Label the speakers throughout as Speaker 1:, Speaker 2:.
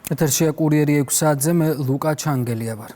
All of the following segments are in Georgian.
Speaker 1: ეთერშია კურიერი 6 საათზე მე ლუკა ჩანგელია ვარ.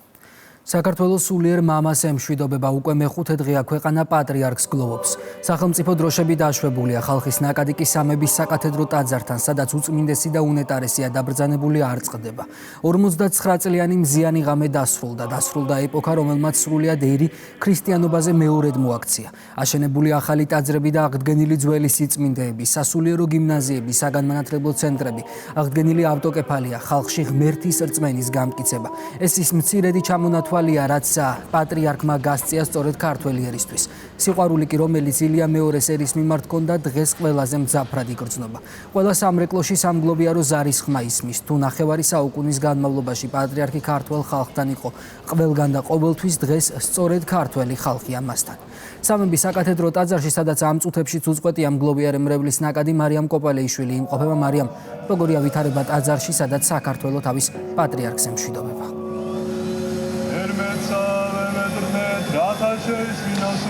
Speaker 1: საქართველოს სულიერ მამას ემშვიდობება უკვე მეხუთე დღეა ქვეყანა პატრიარქს გლოვობს. სახელმწიფო დროშები დაშვებულია ხალხის ნაკადი კი სამების საკათედრო ტაძართან, სადაც უწმინდესი და უნეტარესია დაბრძანებული არ წყდება. 59 წლიანი მზიანი ღამე დასრულდა ეპოქა, რომელმაც სრულიად ერი ქრისტიანობაზე მეორედ მოაქცია. აშენებული ახალი ტაძრები და აღდგენილი ძველი სიწმინდეები, სასულიერო გიმნაზიები, საგანმანათლებლო ცენტრები, აღდგენილი ავტოკეფალია, ხალხში ღმერთის რწმენის გამტკიცება. ეს ის მცირედი ჩამონათვალია, რაც პატრიარქმა გასწია სწორედ ქართველი ერისთვის. სიყვარული კი, რომელიც ილია მეორეს ერის მიმართ ჰქონდა, დღეს ყველაზე მძაფრად იგრძნობა. ყველა სამრეკლოში სამგლოვიარო ზარის ხმა ისმის. თუ ნახევარი საუკუნის განმავლობაში პატრიარქი ქართველ ხალხთან იყო ყველგან და ყოველთვის, დღეს სწორედ ქართველი ხალხია მასთან. სამების საკათედრო ტაძარში, სადაც ამ წუთებშიც უწყვეტია მგლოვიარე მრევლის ნაკადი, მარიამ კოპალეიშვილი იმყოფება. მარიამ, როგორია ვითარება ტაძარში, სადაც საქართველო თავის პატრიარქს ემშვიდობება?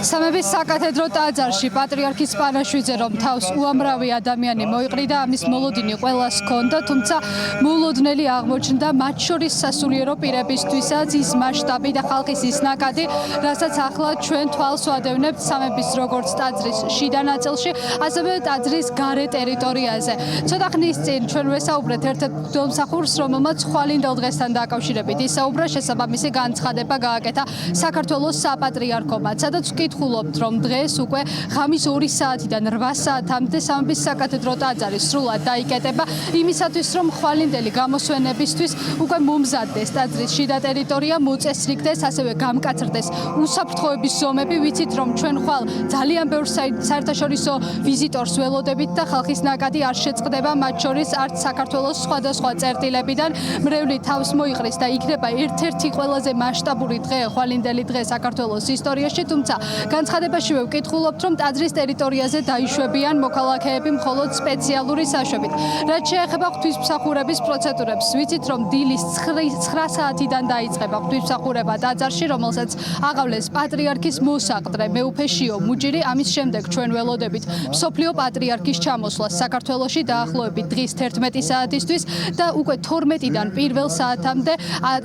Speaker 2: სამების საკათედრო ტაძარში პატრიარქის პანაშვიდზე რომ თავს უამრავი ადამიანი მოიყრიდა, ამის მოლოდინი ყველას ჰქონდა, თუმცა მოულოდნელი აღმოჩნდა მათ შორის სასულიერო პირებისთვისაც ის მასშტაბი და ხალხის ის ნაკადი, რასაც ახლა ჩვენ თვალს ვადევნებთ სამების როგორც ტაძრის შიდა ნაწილში, ასევე ტაძრის გარე ტერიტორიაზე. ცოტა ხნის წინ ჩვენ ვესაუბრეთ ერთ-ერთ მღვდელმსახურს, რომელმაც ხვალინდელ დღესთან დაკავშირებით ისაუბრა, შესაბამისი განცხადება გააკეთა საქართველოს საპატრიარქომაც, სადაც ვკითხულობთ, რომ დღეს უკვე ღამის 2 საათიდან 8 საათამდე სამების საკათედრო ტაძარი სრულად დაიკეტება, იმისათვის, რომ ხვალინდელი გამოსვენებისთვის უკვე მომზადდეს ტაძრის შიდა ტერიტორია, მოწესრიგდეს, ასევე გამკაცრდეს უსაფრთხოების ზომები. ვიცით, რომ ჩვენ ხვალ ძალიან ბევრ საერთაშორისო ვიზიტორს ველოდებით და ხალხის ნაკადი არ შეწყდება, მათ შორის არც საქართველოს სხვადასხვა წერტილებიდან. მრევლი თავს მოიყრის და იქნება ერთ-ერთი ყველაზე მასშტაბური დღე, ხვალინდელი დღე საქართველოს ისტორიაში, თუმცა განცხადებაშივე ვკითხულობთ, რომ ტაძრის ტერიტორიაზე დაიშვებიან მოქალაქეები მხოლოდ სპეციალური საშვებით. რაც შეეხება ღვთისმსახურების პროცედურებს, ვიცით, რომ დილის 9 საათიდან დაიწყება ღვთისმსახურება ტაძარში, რომელსაც აღავლეს პატრიარქის მოსაყდრე მეუფე შიო მუჯირი. ამის შემდეგ ჩვენ ველოდებით მსოფლიო პატრიარქის ჩამოსვლას საქართველოში დაახლოებით დღის 11 საათისთვის და უკვე 12-დან 1 საათამდე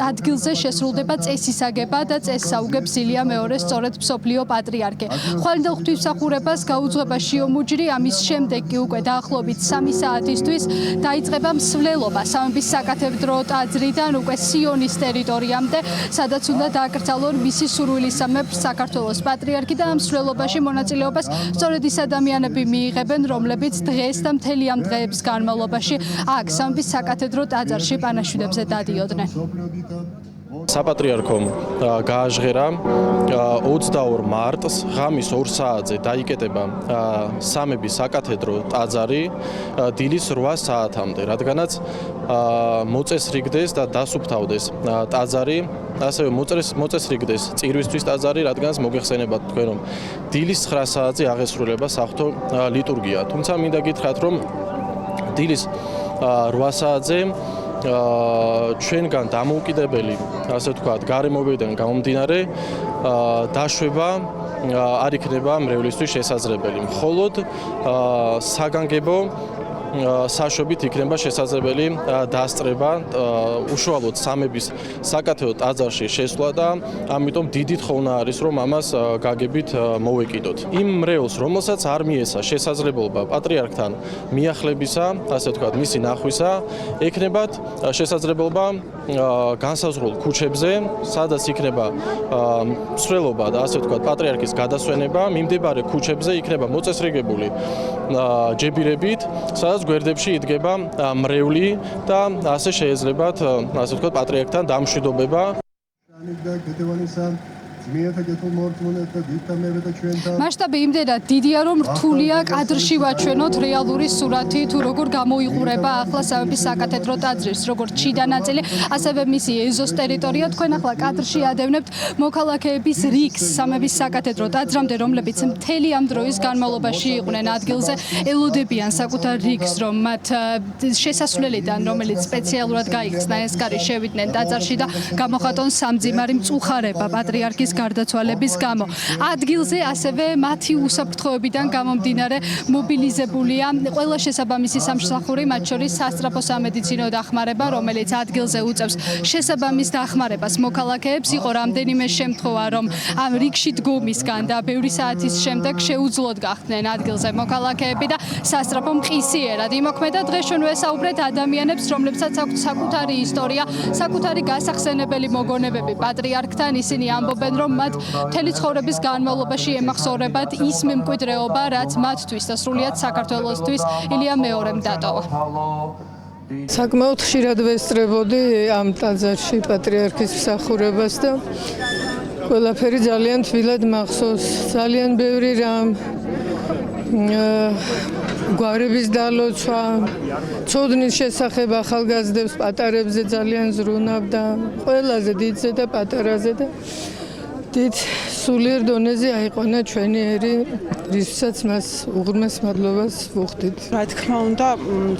Speaker 2: ადგილზე შესრულდება წესისაგება და წესს აუგებს ილია მეორე სწორედ მსოფლიო პატრიარქი. ხვალინდელ ღვთისმსახურებას გაუძღვება შიო მუჯირი, ამის შემდეგ კი უკვე დაახლოებით 3 საათისთვის დაიწყება მსვლელობა სამების საკათედრო ტაძრიდან უკვე სიონის ტერიტორიამდე, სადაც უნდა დააკრძალონ მისი სურვილისამებრ საქართველოს პატრიარქი და ამ მსვლელობაში მონაწილეობას სწორედ ის ადამიანები მიიღებენ, რომლებიც დღეს და მთელი ამ დღეების განმავლობაში აქ სამების საკათედრო ტაძარში პანაშვიდებზე დადიოდნენ.
Speaker 3: საპატრიარქომ გააჟღერა 22 მარტს ღამის 2 საათზე დაიკეტება სამების საკათედრო ტაძარი დილის 8 საათამდე, რადგანაც მოწესრიგდეს და დასუფთავდეს ტაძარი, ასევე მოწესრიგდეს წირვისთვის ტაძარი, რადგანაც მოგეხსენებათ თქვენ, რომ დილის 9 საათზე აღესრულება საღვთო ლიტურგია. თუმცა მინდა გითხრათ, რომ დილის 8 საათზე ჩვენგან დამოუკიდებელი, ასე ვთქვათ, გარემოებიდან გამომდინარე, დაშვება არ იქნება მრევლისთვის შესაძლებელი. მხოლოდ საგანგებო საშვებით იქნება შესაძლებელი დასწრება უშუალოდ სამების საკათედრო ტაძარში შესვლა და ამიტომ დიდი თხოვნა არის, რომ ამას გაგებით მოვეკიდოთ. იმ მრევლს, რომელსაც არ მიეცა შესაძლებლობა პატრიარქთან მიახლებისა, ასე ვთქვათ, მისი ნახვისა, ექნებათ შესაძლებლობა განსაზღვრულ ქუჩებზე, სადაც იქნება მსვლელობა და ასე ვთქვათ, პატრიარქის გადასვენება, მიმდებარე ქუჩებზე იქნება მოწესრიგებული ჯებირებით, სადაც გვერდებში იდგება მრევლი და ასე შეეძლებათ, ასე ვთქვათ, პატრიარქთან დამშვიდობება.
Speaker 2: მასშტაბი იმდენად დიდია, რომ რთულია კადრში ვაჩვენოთ რეალური სურათი, თუ როგორ გამოიყურება ახლა სამების საკათედრო ტაძრის, როგორც შიდა ნაწილი, ასევე მისი ეზოს ტერიტორია. თქვენ ახლა კადრში ადევნებთ მოქალაქეების რიგს სამების საკათედრო ტაძრამდე, რომლებიც მთელი ამ დროის განმავლობაში იყვნენ ადგილზე, ელოდებიან საკუთარ რიგს, რომ მათ შესასვლელიდან, რომელიც სპეციალურად გაიხსნა ეს კარი, შევიდნენ ტაძარში და გამოხატონ სამძიმარი მწუხარება პატრიარქის გარდაცვალების გამო. ადგილზე ასევე მათი უსაფრთხოებიდან გამომდინარე მობილიზებულია ყველა შესაბამისი სამსახური, მათ შორის სასწრაფო სამედიცინო დახმარება, რომელიც ადგილზე უწევს შესაბამის დახმარებას მოქალაქეებს. იყო რამდენიმე შემთხვევა, რომ ამ რიგში დგომისგან და ბევრი საათის შემდეგ შეუძლოდ გახდნენ ადგილზე მოქალაქეები და სასწრაფო მყისიერად იმოქმედა. დღეს ჩვენ ვესაუბრეთ ადამიანებს, რომლებსაც აქვთ საკუთარი ისტორია, საკუთარი გასახსენებელი მოგონებები პატრიარქთან. ისინი ამბობენ, რომ მათ მთელი ცხოვრების განმავლობაში ემახსოვრებათ ის მემკვიდრეობა, რაც მათთვის და სრულიად საქართველოსთვის ილია მეორემ დატოვა.
Speaker 4: საკმაოდ ხშირად ვესწრებოდი ამ ტაძარში პატრიარქის მსახურებას და ყველაფერი ძალიან თბილად მახსოვს. ძალიან ბევრი რამ გვარების დალოცვა, ცოდნის შესახებ ახალგაზრდებს, პატარებზე ძალიან ზრუნავდა, ყველაზე დიდზე და პატარაზე და დიდ სულიერ დონეზე აიყვანა ჩვენი ერი, რისთვისაც მას უღრმეს მადლობას ვუხდით.
Speaker 5: რა თქმა უნდა,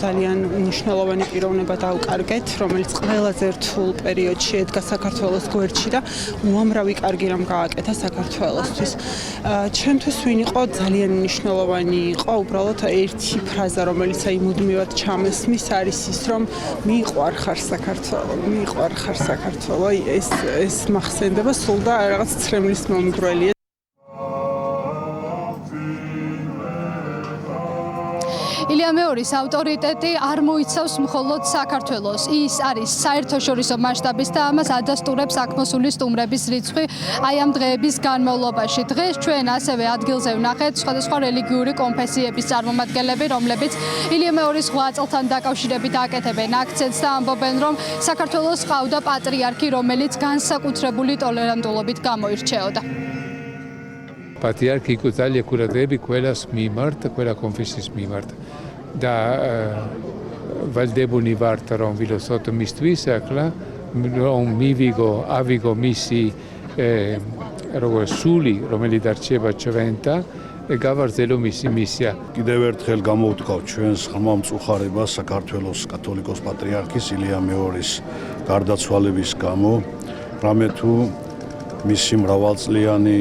Speaker 5: ძალიან მნიშვნელოვანი პიროვნება დავკარგეთ, რომელიც ყველაზე რთულ პერიოდში ედგა საქართველოს გვერდში და უამრავი კარგი რამ გააკეთა საქართველოსთვის. ჩემთვის ვინ იყო ძალიან მნიშვნელოვანი იყო უბრალოდ ერთი ფრაზა, რომელიც მუდმივად ჩამესმის, არის ის, რომ მიყვარხარ საქართველო, მიყვარხარ საქართველო. ეს მახსენდება სულ და რაღაც ცრემლის მომგვრელია.
Speaker 2: ილია მეორის ავტორიტეტი არ მოიცავს მხოლოდ საქართველოს. ის არის საერთაშორისო მასშტაბის და ამას ადასტურებს აქ მოსული სტუმრების რიცხვი აი ამ დღეების განმავლობაში. დღეს ჩვენ ასევე ადგილზე ვნახეთ სხვადასხვა რელიგიური კონფესიების წარმომადგენლები, რომლებიც ილია მეორის ზღვა წელთან დაკავშირებით აკეთებენ აქცენტს და ამბობენ, რომ საქართველოს ყავდა პატრიარქი, რომელიც განსაკუთრებული ტოლერანტულობით გამოირჩეოდა.
Speaker 6: Patriarchi იყო ძალიან კურადღები ყველას მიმართ, ყველა კონფესიის მიმართ და ვალდებულნი ვართ რომ ვილოცოთ მისთვის ახლა რომ ავიღო მისი როგორც სული რომელიც დარჩება ჩვენთან გავარძელო მისი მისია.
Speaker 7: კიდევ ერთხელ გამოვთქვავ ჩვენს ღრმა მწუხარებას საქართველოს კათოლიკოს პატრიარქის ილია მეორის გარდაცვალების გამო, რამე თუ მისი მრავალწლიანი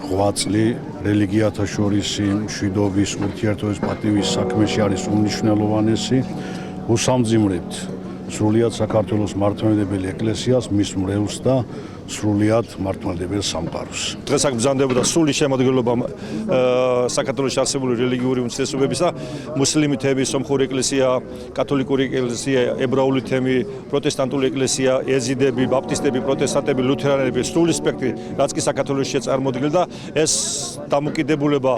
Speaker 7: ღვაწლი რელიგიათა შორისი მშვიდობის ურთიერთობის პატივის საქმეში არის უმნიშვნელოვანესი. უსამძიმრებთ სრულიად საქართველოს მართლმადიდებელი ეკლესიას, მის მრევლს და სრულიად მართლმადიდებელ სამყაროს.
Speaker 8: დღეს აქ ბრძანდებოდა სრული შემოდგენილობა საქართველოს არსებული რელიგიური უმცირესობების და მუსლიმი თემი, სომხური ეკლესია, კათოლიკური ეკლესია, ებრაული თემი, პროტესტანტული ეკლესია, ეზიდები, ბაპტისტები, პროტესტანტები, ლუთერანები, სრული სპექტრი, რაც კი საქართველოსშია წარმოდგენილი და ეს დამოკიდებულება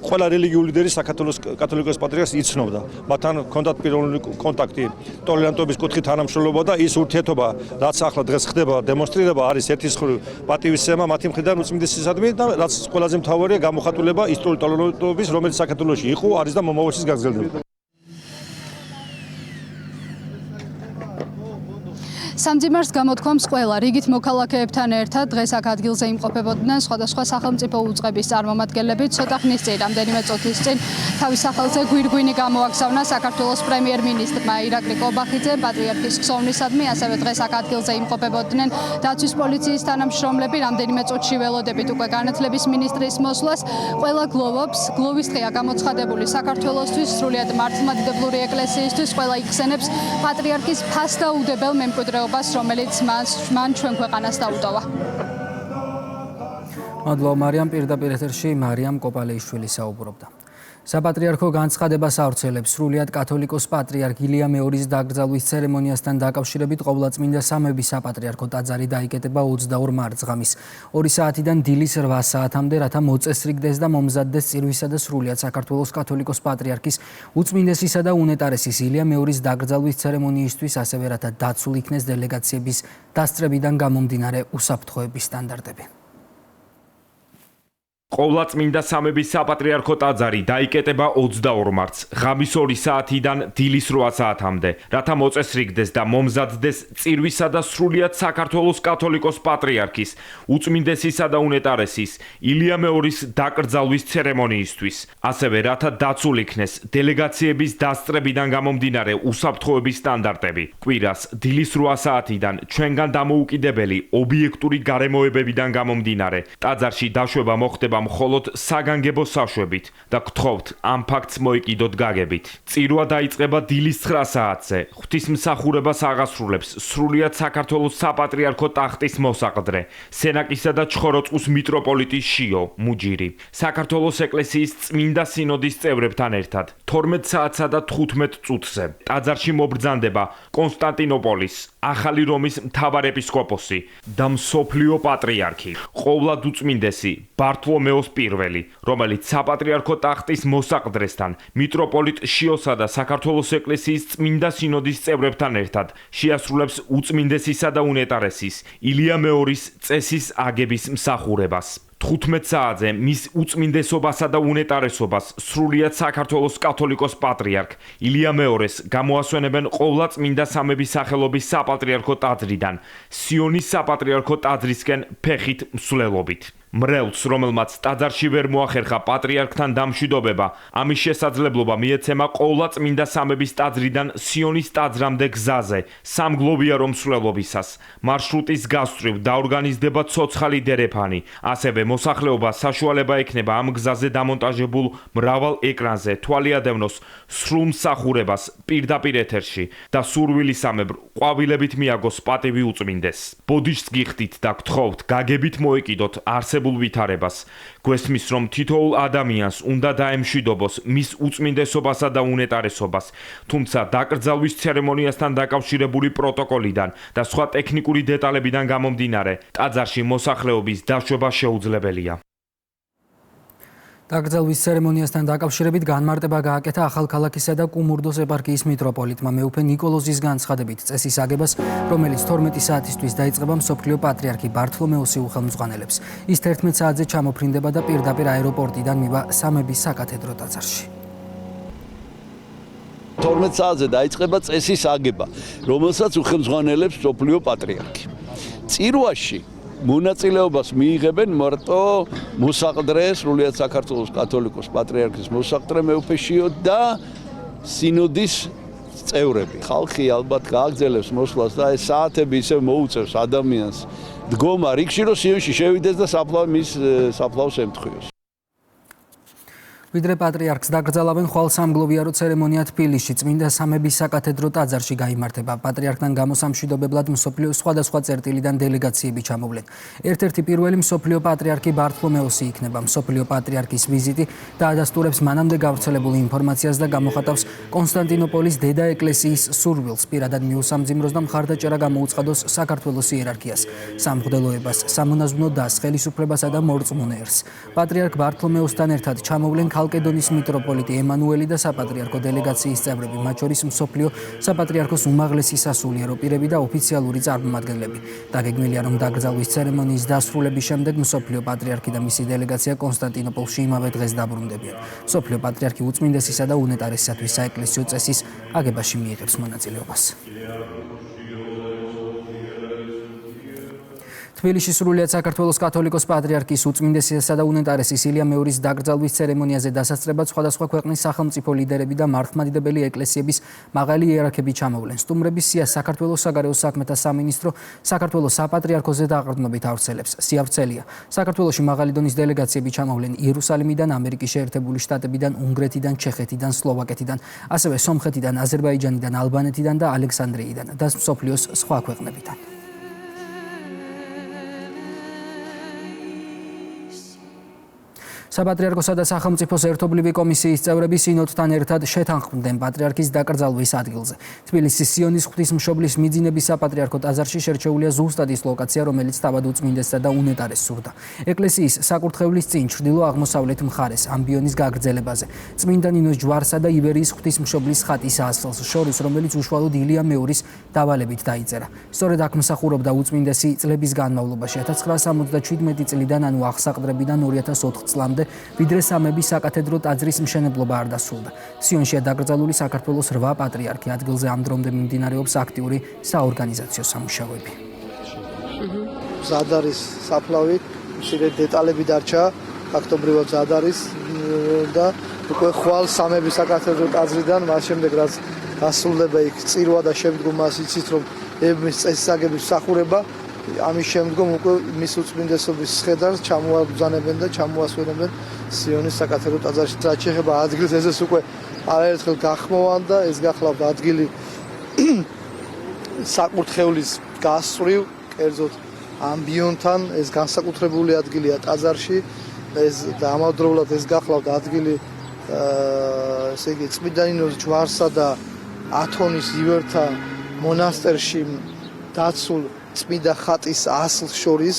Speaker 8: ყველა რელიგიური ლიდერი საქართველოს კათოლიკოს პატრიარქს იცნობდა. მათთან ჰქონდათ პიროვნული კონტაქტი, ტოლერანტობის კუთხით თანამშრომლობა და ის ურთიერთობა, რაც ახლა დღეს ხდება, დემონსტრირება არის ერთის მხრივ პატივისცემა მათი მხრიდან უწმინდესისადმი და რაც ყველაზე მთავარია გამოხატულება ისტორიული ტოლერანტობის, რომელიც საქართველოში იყო, არის და მომავალშიც გაგრძელდება.
Speaker 2: სამძიმარს გამოთქვამს ყველა რიგით მოქალაქეებთან ერთად დღეს აქ ადგილზე იმყოფებოდნენ სხვადასხვა სახელმწიფო უწყების წარმომადგენლები. ცოტა ხნის წინ, რამდენიმე წუთის წინ თავის სახელზე გვირგვინი გამოაგზავნა საქართველოს პრემიერ-მინისტრმა ირაკლი კობახიძემ პატრიარქის ხსოვნისადმი, ასევე დღეს აქ ადგილზე იმყოფებოდნენ დაცვის პოლიციის თანამშრომლები. რამდენიმე წუთში ველოდებით უკვე განათლების მინისტრის მოსვლას. ყველა გლოვობს, გლოვის დღეა გამოცხადებული საქართველოსთვის, სრულიად მართლმადიდებლური ეკლესიისთვის. ყველა იხსენებს პატრიარქის ფასდაუდებელ მემკვიდრეობას, რომელიც მან ჩვენ ქვეყანას დაუტოვა.
Speaker 1: მადლობა მარიამ, პირდაპირ ეთერში მარიამ კოპალეიშვილი საუბრობდა. საპატრიარქო განცხადებას ავრცელებს სრულიად კათოლიკოს პატრიარქ ილია მეორის დაკრძალვის ცერემონიასთან დაკავშირებით ყოვლადწმინდა სამების საპატრიარქო ტაძარი დაიკეტება 22 მარტს ღამის 2 საათიდან დილის 8 საათამდე, რათა მოწესრიგდეს და მომზადდეს წირვისა და სრულიად საქართველოს კათოლიკოს პატრიარქის უწმინდესისა და უნეტარესის ილია მეორის დაკრძალვის ცერემონიისთვის, ასევე რათა დაცულ იქნეს დელეგაციების დასწრებიდან გამომდინარე უსაფრთხოების სტანდარტები.
Speaker 9: ყოვლადწმინდა სამების საპატრიარქო ტაძარი დაიკეტება 22 მარტს ღამის 2 საათიდან დილის 8 საათამდე, რათა მოწესრიგდეს და მომზადდეს წირვისა და სრულიად საქართველოს კათოლიკოს პატრიარქის, უწმინდესისა და უნეტარესის ილია მეორის დაკრძალვის ცერემონიისთვის, ასევე რათა დაცულ იქნეს დელეგაციების დასწრებიდან გამომდინარე უსაფრთხოების სტანდარტები. კვირას დილის 8 საათიდან ჩვენგან დამოუკიდებელი ობიექტური გარემოებებიდან გამომდინარე, ტაძარში დაშვება მოხდება მხოლოდ საგანგებო საშვებით და გთხოვთ ამ ფაქტს მოიკიდოთ გაგებით. წირვა დაიწყება დილის 9 საათზე. ღვთისმსახურებას აღასრულებს სრულიად საქართველოს საპატრიარქო ტახტის მოსაყდრე, სენაკისა და ჩხოროწყუს მიტროპოლიტი შიო მუჯირი, საქართველოს ეკლესიის წმინდა სინოდის წევრებთან ერთად 12 საათსა და 15 წუთზე. ტაძარში მობრძანდება კონსტანტინოპოლის, ახალი რომის მთავარეპისკოპოსი და მსოფლიო პატრიარქი, ყოვლადუწმინდესი ბართლომეოს პირველი, რომელიც საპატრიარქო ტახტის მოსაყდრესთან, მიტროპოლიტ შიოსა და საქართველოს ეკლესიის წმინდა სინოდის წევრებთან ერთად შეასრულებს უწმინდესისა და უნეტარესის ილია მეორის წესის აგების მსახურებას. 15 საათზე მის უწმინდესობასა და უნეტარესობას სრულიად საქართველოს კათოლიკოს პატრიარქ ილია მეორეს გამოასვენებენ ყოვლადწმინდა სამების სახელობის საპატრიარქო ტაძრიდან სიონის საპატრიარქო ტაძრისკენ ფეხით მსვლელობით. მრევლს, რომელმაც ტაძარში ვერ მოახერხა პატრიარქთან დამშვიდობება, ამის შესაძლებლობა მიეცემა ყოვლადწმინდა სამების ტაძრიდან სიონის ტაძრამდე გზაზე, სამგლოვიარო მსვლელობისას. მარშრუტის გასწვრივ დაორგანიზდება ცოცხალი დერეფანი, ასევე მოსახლეობა საშუალება ექნება ამ გზაზე დამონტაჟებულ მრავალ ეკრანზე თვალიადევნოს სრულ მსახურებას პირდაპირ ეთერში და სურვილისამებრ ყვავილებით მიაგოს პატივი უწმინდეს. ბოდიშს გიხდით და გთხოვთ გაგებით მოეკიდოთ არსებულ ვითარებას. გვესმის, რომ თითოეულ ადამიანს უნდა დაემშვიდობოს მის უწმინდესობასა და უნეტარესობას, თუმცა დაკრძალვის ცერემონიასთან დაკავშირებული პროტოკოლიდან და სხვა ტექნიკური დეტალებიდან გამომდინარე, ტაძარში მოსახლეობის დაშვება შეუძლებელია.
Speaker 1: დაკრძალვის ცერემონიასთან დაკავშირებით განმარტება გააკეთა ახალქალაქისა და კუმურდოს ეპარქიის მიტროპოლიტმა მეუფე ნიკოლოზის განცხადებით წესის აგებას, რომელიც 12 საათისთვის დაიწყება მსოფლიო პატრიარქი ბართლომეოსი უხელმძღვანელებს. ის 11 საათზე ჩამოფრინდება და პირდაპირ აეროპორტიდან მივა სამების საკათედრო ტაძარში.
Speaker 10: 12 საათზე დაიწყება წესის აგება, რომელსაც უხელმძღვანელებს მსოფლიო პატრიარქი. წირვაში მონაწილეობას მიიღებენ მარტო მოსაყდრე, სრულიად საქართველოს კათოლიკოს პატრიარქის მოსაყდრე მეუფე შიო და სინოდის წევრები. ხალხი ალბათ გააგრძელებს მოსვლას და ეს საათები ისევ მოუწევს ადამიანს დგომა რიგში, რომ სიონში შევიდეს და მის საფლავს ემთხვიოს.
Speaker 1: ვიდრე პატრიარქს დაკრძალავენ, ხვალ სამგლოვიარო ცერემონია თბილისში წმინდა სამების საკათედრო ტაძარში გაიმართება. პატრიარქთან გამოსამშვიდობებლად მსოფლიოს სხვადასხვა წერტილიდან დელეგაციები ჩამოვლენ. ერთ-ერთი პირველი მსოფლიო პატრიარქი ბართლომეოსი იქნება. მსოფლიო პატრიარქის ვიზიტი დაადასტურებს მანამდე გავრცელებულ ინფორმაციას და გამოხატავს კონსტანტინოპოლის დედა ეკლესიის სურვილს პირადად მიუსამძიმროს და მხარდაჭერა გამოუცხადოს საქართველოს იერარქიას, სამღვდელოებას, სამონაზვნო დასს, ხელისუფლებასა და მორწმუნეერს. პატრიარქ ბართლომეოსთან ერთად ჩამოვლენ ქალკედონის მიტროპოლიტი ემანუელი და საპატრიარქო დელეგაციის წევრები, მათ შორის მსოფლიო საპატრიარქოს უმაღლესი სასულიერო პირები და ოფიციალური წარმომადგენლები. დაგეგმილია, რომ დაკრძალვის ცერემონიის დასრულების შემდეგ მსოფლიო პატრიარქი და მისი დელეგაცია კონსტანტინოპოლში იმავე დღეს დაბრუნდებიან. მსოფლიო პატრიარქი უწმინდესისა და უნეტარესისათვის საეკლესიო წესის აგებაში მიიღებს მონაწილეობას. თბილისში სრულიად საქართველოს კათოლიკოს პატრიარქის უწმინდესისა და უნეტარესის ილია მეორის დაკრძალვის ცერემონიაზე დასასწრებად სხვადასხვა ქვეყნის სახელმწიფო ლიდერები და მართლმადიდებელი ეკლესიების მაღალი იერარქები ჩამოვლენ. სტუმრების სიას საქართველოს საგარეო საქმეთა სამინისტრო საქართველოს საპატრიარქოზე დაყრდნობით ავრცელებს. სიავრცელია. საქართველოში მაღალი დონის დელეგაციები ჩამოვლენ იერუსალიმიდან, ამერიკის შეერთებული შტატებიდან, უნგრეთიდან, ჩეხეთიდან, სლოვაკეთიდან, ასევე სომხეთიდან, აზერბაიჯანიდან, ალბანეთიდან და ალექსანდრიიდან და მსოფლიოს სხვა ქვეყნებიდან. საპატრიარქოსა და სახელმწიფოს ერთობლივი კომისიის წევრები სინოდთან ერთად შეთანხმდნენ პატრიარქის დაკრძალვის ადგილზე. თბილისის სიონის ღვთისმშობლის მიძინების საპატრიარქო ტაძარში შერჩეულია ზუსტად ის ლოკაცია, რომელიც თავად უწმინდესსა და უნეტარეს სურდა. ეკლესიის საკურთხევლის წინ ჩრდილო-აღმოსავლეთ მხარეს ამბიონის გაგრძელებაზე. წმინდა ნინოს ჯვარსა და იბერიის ღვთისმშობლის ხატის ასლს შორის, რომელიც უშუალოდ ილია მეორის დავალებით დაიწერა. სწორედ აქ მსახურობდა უწმინდესი წლების განმავლობაში 1977 წლიდან, ანუ აღსაყდრებიდან 2004 წლამდე, ვიდრე სამების საკათედრო ტაძრის მშენებლობა არ დასრულდა. სიონშია დაკრძალული საქართველოს 8 პატრიარქი. ადგილზე ამ დრომდე მიმდინარეობს აქტიური საორგანიზაციო სამუშაოები.
Speaker 11: მზად არის საფლავი, მცირე დეტალები დარჩა, ფაქტობრივად მზად არის და უკვე ხვალ სამების საკათედრო ტაძრიდან, მას შემდეგ რაც დასრულდება იქ წირვა და შემდგომაც იცით რომ ებმის წესისაგების მსახურება, ამის შემდგომ უკვე მის უწმინდესობის სხედარს ჩამოაბრძანებენ და ჩამოასვენებენ სიონის საკათედრო ტაძარში. რაც შეეხება ადგილს, ეს უკვე არაერთხელ გახმოვანდა, ეს გახლავთ ადგილი საკურთხევლის გასწვრივ, კერძოდ ამბიონთან, ეს განსაკუთრებული ადგილია ტაძარში, ეს და ამავდროულად ეს გახლავთ ადგილი ესე იგი წმინდა ნინოს ჯვარსა და ათონის ივერთა მონასტერში დაცულ წმინდა ხატის ასლს შორის.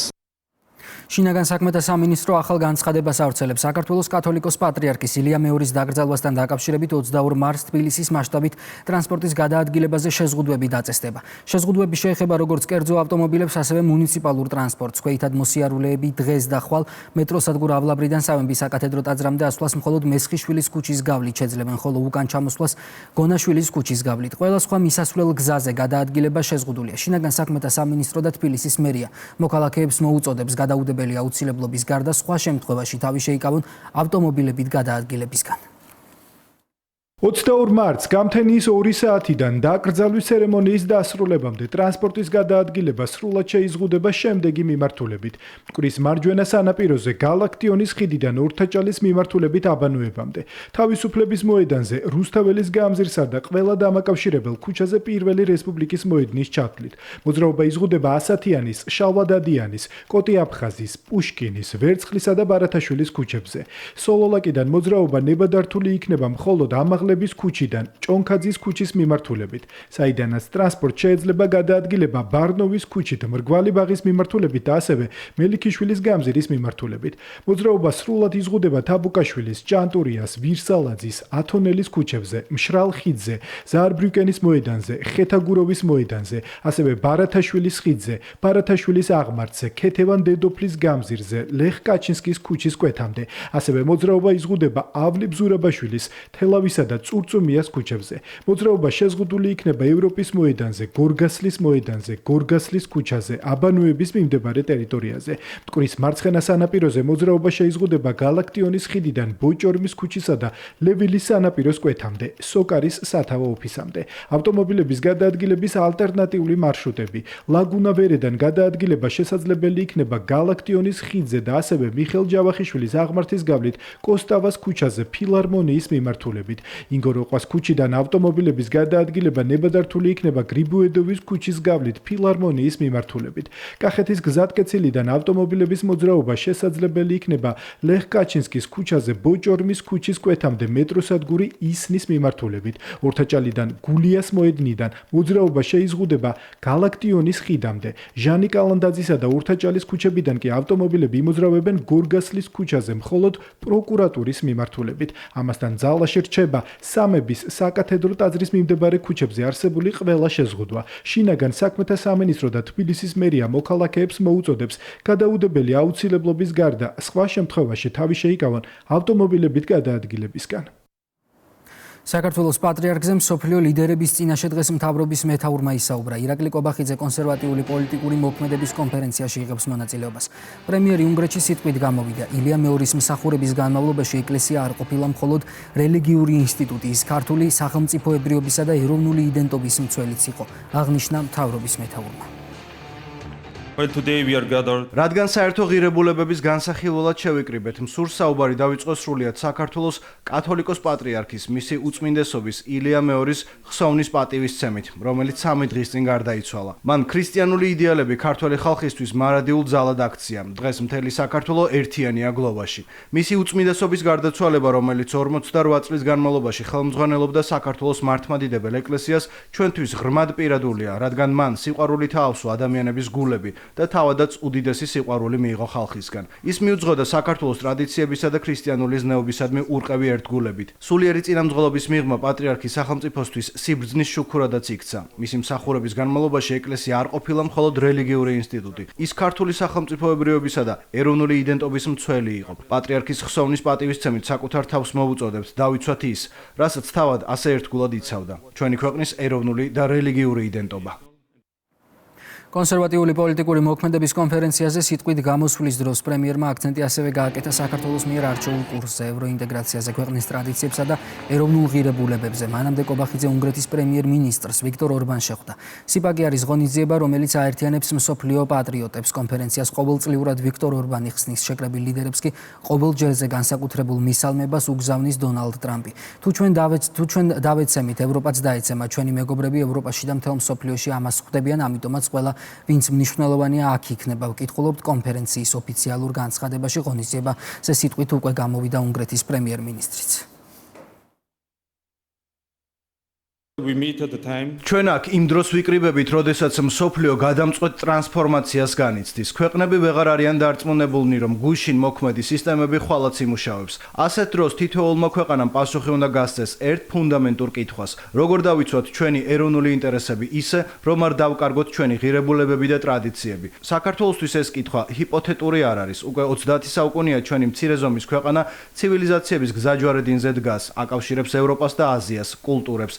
Speaker 1: შინაგან საქმეთა სამინისტრო ახალ განცხადებას ავრცელებს საქართველოს კათოლიკოს პატრიარქის ილია მეორის დაკრძალვასთან დაკავშირებით 22 მარტს თბილისის მასშტაბით ტრანსპორტის გადაადგილებაზე შეზღუდვები დაწესდება. შეზღუდვები შეეხება როგორც კერძო ავტომობილებს, ასევე მუნიციპალურ ტრანსპორტს. ქვეითად მოსიარულეები დღეს და ხვალ მეტროსადგურ ავლაბრიდან სამების საკათედრო ტაძრამდე ასვლას მხოლოდ მესხიშვილის ქუჩის გავლით შეძლებენ, ხოლო უკან ჩამოსვლას გონაშვილის ქუჩის გავლით. ყველა სხვა მისასვლელ გზაზე გადაადგილება შეზღუდულია. შინაგან საქმეთა სამინისტრო და თბილისის მერია მოქალაქეებს მოუწოდებს გადაუდებელი აუცილებლობის გარდა სხვა შემთხვევაში თავი შეიკავონ ავტომობილებით გადაადგილებისგან.
Speaker 12: 22 მარტს გამთენიის 2 საათიდან დაკრძალვის ცერემონიის დასრულებამდე ტრანსპორტის გადაადგილება სრულად შეიზღუდება შემდეგი მიმართულებით. მკვრის მარჯვენა სანაპიროზე გალაქტიონის ხიდიდან ორთაჭალის მიმართულებით აბანოებამდე, თავისუფლების მოედანზე რუსთაველის გამზირსა და ყველა დამაკავშირებელ ქუჩაზე პირველი რესპუბლიკის მოედნის ჩათვლით. მოძრაობა იზღუდება ასათიანის, შალვადადიანის, კოტი-აფხაზის, პუშკინის, ვერცხლისა და ბარათაშვილის ქუჩებზე. სოლოლაკიდან მოძრაობა ნებადართული იქნება მხოლოდ ამაღლების ქუჩიდან ჭონქაძის ქუჩის მიმართულებით, საიდანაც ტრანსპორტ შეიძლება გადაადგილება ბარნოვის ქუჩით, მრგვალი ბაღის მიმართულებით და ასევე მელიქიშვილის გამზირის მიმართულებით. მოძრაობა სრულად იზღუდება თაბუკაშვილის, ჭანტურიას, ვირსალაძის, ათონელის ქუჩებზე, მშრალ ხიდზე, ზაარბრიუკენის მოედანზე, ხეთაგუროვის მოედანზე, ასევე ბარათაშვილის ხიდზე, ბარათაშვილის აღმართზე, ქეთევან დედოფლის გამზირზე, ლეხ კაჩინსკის ქუჩის კვეთამდე. ასევე მოძრაობა იზღუდება ავლი ბზურაბაშვილის, თელავისა და წურწუმიას ქუჩებზე. მოძრაობა შეზღუდული იქნება ევროპის მოედანზე, გორგასლის მოედანზე, გორგასლის ქუჩაზე, აბანოების მიმდებარე ტერიტორიაზე. მტკვრის მარცხენა სანაპიროზე მოძრაობა შეიზღუდება გალაქტიონის ხიდიდან ბოჭორმის ქუჩისა და ლევილის სანაპიროს კვეთამდე, სოკარის სათავო ოფისამდე. ავტომობილების გადაადგილების ალტერნატიული მარშრუტები. ლაგუნავერედან გადაადგილება შესაძლებელი იქნება გალაქტიონის ხიდზე და ასევე მიხელ ჯავახიშვილის აღმართის გავლით კოსტავას ქუჩაზე ფილარმონიის მიმართულებით. ინგოროყვას ქუჩიდან ავტომობილების გადაადგილება ნებადართული იქნება გრიბუედოვის ქუჩის გავლით ფილარმონიის მიმართულებით. კახეთის გზატკეცილიდან ავტომობილების მოძრაობა შესაძლებელი იქნება ლეხ კაჩინსკის ქუჩაზე ბოჭორმის ქუჩის კვეთამდე მეტროსადგური ისნის მიმართულებით. ორთაჭალიდან გულიას მოედნიდან მოძრაობა შეიზღუდება გალაქტიონის ხიდამდე. ჟანი კალანდაძისა და ორთაჭალის ქუჩებიდან კი ავტომობილები იმოძრავებენ გორგასლის ქუჩაზე მხოლოდ პროკურატურის მიმართულებით. ამასთან ძალაში რჩება სამების საკათედრო ტაძრის მიმდებარე ქუჩებზე არსებული ყველა შეზღუდვა. შინაგან საქმეთა სამინისტრო და თბილისის მერია მოქალაქეებს მოუწოდებს გადაუდებელი აუცილებლობის გარდა სხვა შემთხვევაში თავი შეიკავონ ავტომობილებით გადაადგილებისგან.
Speaker 1: საქართველოს პატრიარქზე მსოფლიო ლიდერების წინაშე დღეს მთავრობის მეთაურმა ისაუბრა. ირაკლი კობახიძე კონსერვატიული პოლიტიკური მოქმედების კონფერენციაში იღებს მონაწილეობას. პრემიერი უნგრეთში სიტყვით გამოვიდა. ილია მეორის მსახურების განმავლობაში ეკლესია არ ყოფილა მხოლოდ რელიგიური ინსტიტუტი, ის ქართული სახელმწიფოებრიობისა და ეროვნული იდენტობის მცველიც იყო, აღნიშნა მთავრობის მეთაურმა.
Speaker 13: რადგან საერთო ღირებულებების განსახილველად შევიკრიბეთ, მსურს საუბარი დავიწყო სრულიად საქართველოს კათოლიკოს პატრიარქის, მისი უწმინდესობის ილია მეორის ხსოვნის პატივისცემით, რომელიც 3 დღის წინ გარდაიცვალა. მან ქრისტიანული იდეალები ქართველი ხალხისთვის მარადიულ ძალად აქცია. დღეს მთელი საქართველო ერთიანია გლოვაში. მისი უწმინდესობის გარდაცვალება, რომელიც 48 წლის განმავლობაში ხელმძღვანელობდა საქართველოს მართლმადიდებელ ეკლესიას, ჩვენთვის ღრმად პირადულია, რადგან მან სიყვარულით აავსო ადამიანების გულები და თავადაც უდიდესი სიყვარული მიიღო ხალხისგან. ის მიუძღოდა საქართველოს ტრადიციებისა და ქრისტიანული ზნეობისადმი ურყევი ერთგულებით. სულიერი წინამძღოლობის მიღმა პატრიარქის სახელმწიფოსთვის სიბრძნის შუქურადაც იქცა. მისი მსახურების განმავლობაში ეკლესია არ ყოფილა მხოლოდ რელიგიური ინსტიტუტი. ის ქართული სახელმწიფოებრიობისა და ეროვნული იდენტობის მცველი იყო. პატრიარქის ხსოვნის პატივისცემით საკუთარ თავს მოვუწოდებთ დავიცვათ ის, რასაც თავად ასე ერთგულად იცავდა. ჩვენი ქვეყნის ეროვნული და რელიგიური იდენტობა.
Speaker 1: კონსერვატიული პოლიტიკური მოქმედების კონფერენციაზე სიტყვით გამოსვლის დროს პრემიერმა აქცენტი ასევე გააკეთა საქართველოს მიერ არჩეულ კურსზე, ევროინტეგრაციაზე, ქვეყნის ტრადიციებსა და ეროვნულ ღირებულებებზე. მანამდე კობახიძე უნგრეთის პრემიერ-მინისტრს ვიქტორ ორბანს შეხვდა. სიპაკი არის ღონისძიება, რომელიც აერთიანებს მსოფლიო პატრიოტებს. კონფერენციას ყოველწლიურად ვიქტორ ორბანი ხსნის, შეკრებილ ლიდერებს კი ყოველ ჯერზე განსაკუთრებულ მისალმებას უგზავნის დონალდ ტრამპი. თუ ჩვენ დავეცემით, ევროპაც დაეცემა, ჩვენი მეგობრები ევროპაში და მთელ მსოფლიოში ამას ხვდებიან, ამიტომაც ყველა ვინც მნიშვნელოვანია აქ იქნება. ვკითხულობთ კონფერენციის ოფიციალურ განცხადებაში ღონისძიებაზე სიტყვით უკვე გამოვიდა უნგრეთის პრემიერ-მინისტრიც.
Speaker 13: ჩვენ აქ იმ დროს ვიკრიბებით, როდესაც მსოფლიო გადამწყვეტ ტრანსფორმაციას განიცდის. ქვეყნები ვეღარ არიან დარწმუნებულნი, რომ გუშინ მოქმედი სისტემები ხვალაც იმუშავებს. ასეთ დროს თითოეულმა ქვეყანამ პასუხი უნდა გასცეს ერთ ფუნდამენტურ კითხვას: როგორ დავიცვათ ჩვენი ეროვნული ინტერესები ისე, რომ არ დავკარგოთ ჩვენი ღირებულებები და ტრადიციები. საქართველოსთვის ეს კითხვა ჰიპოთეტური არ არის. უკვე 20 საუკუნეა ჩვენი მცირე ზომის ქვეყანა ცივილიზაციების გზაჯვარედინზე დგას, აკავშირებს ევროპას და აზიას, კულტურებს,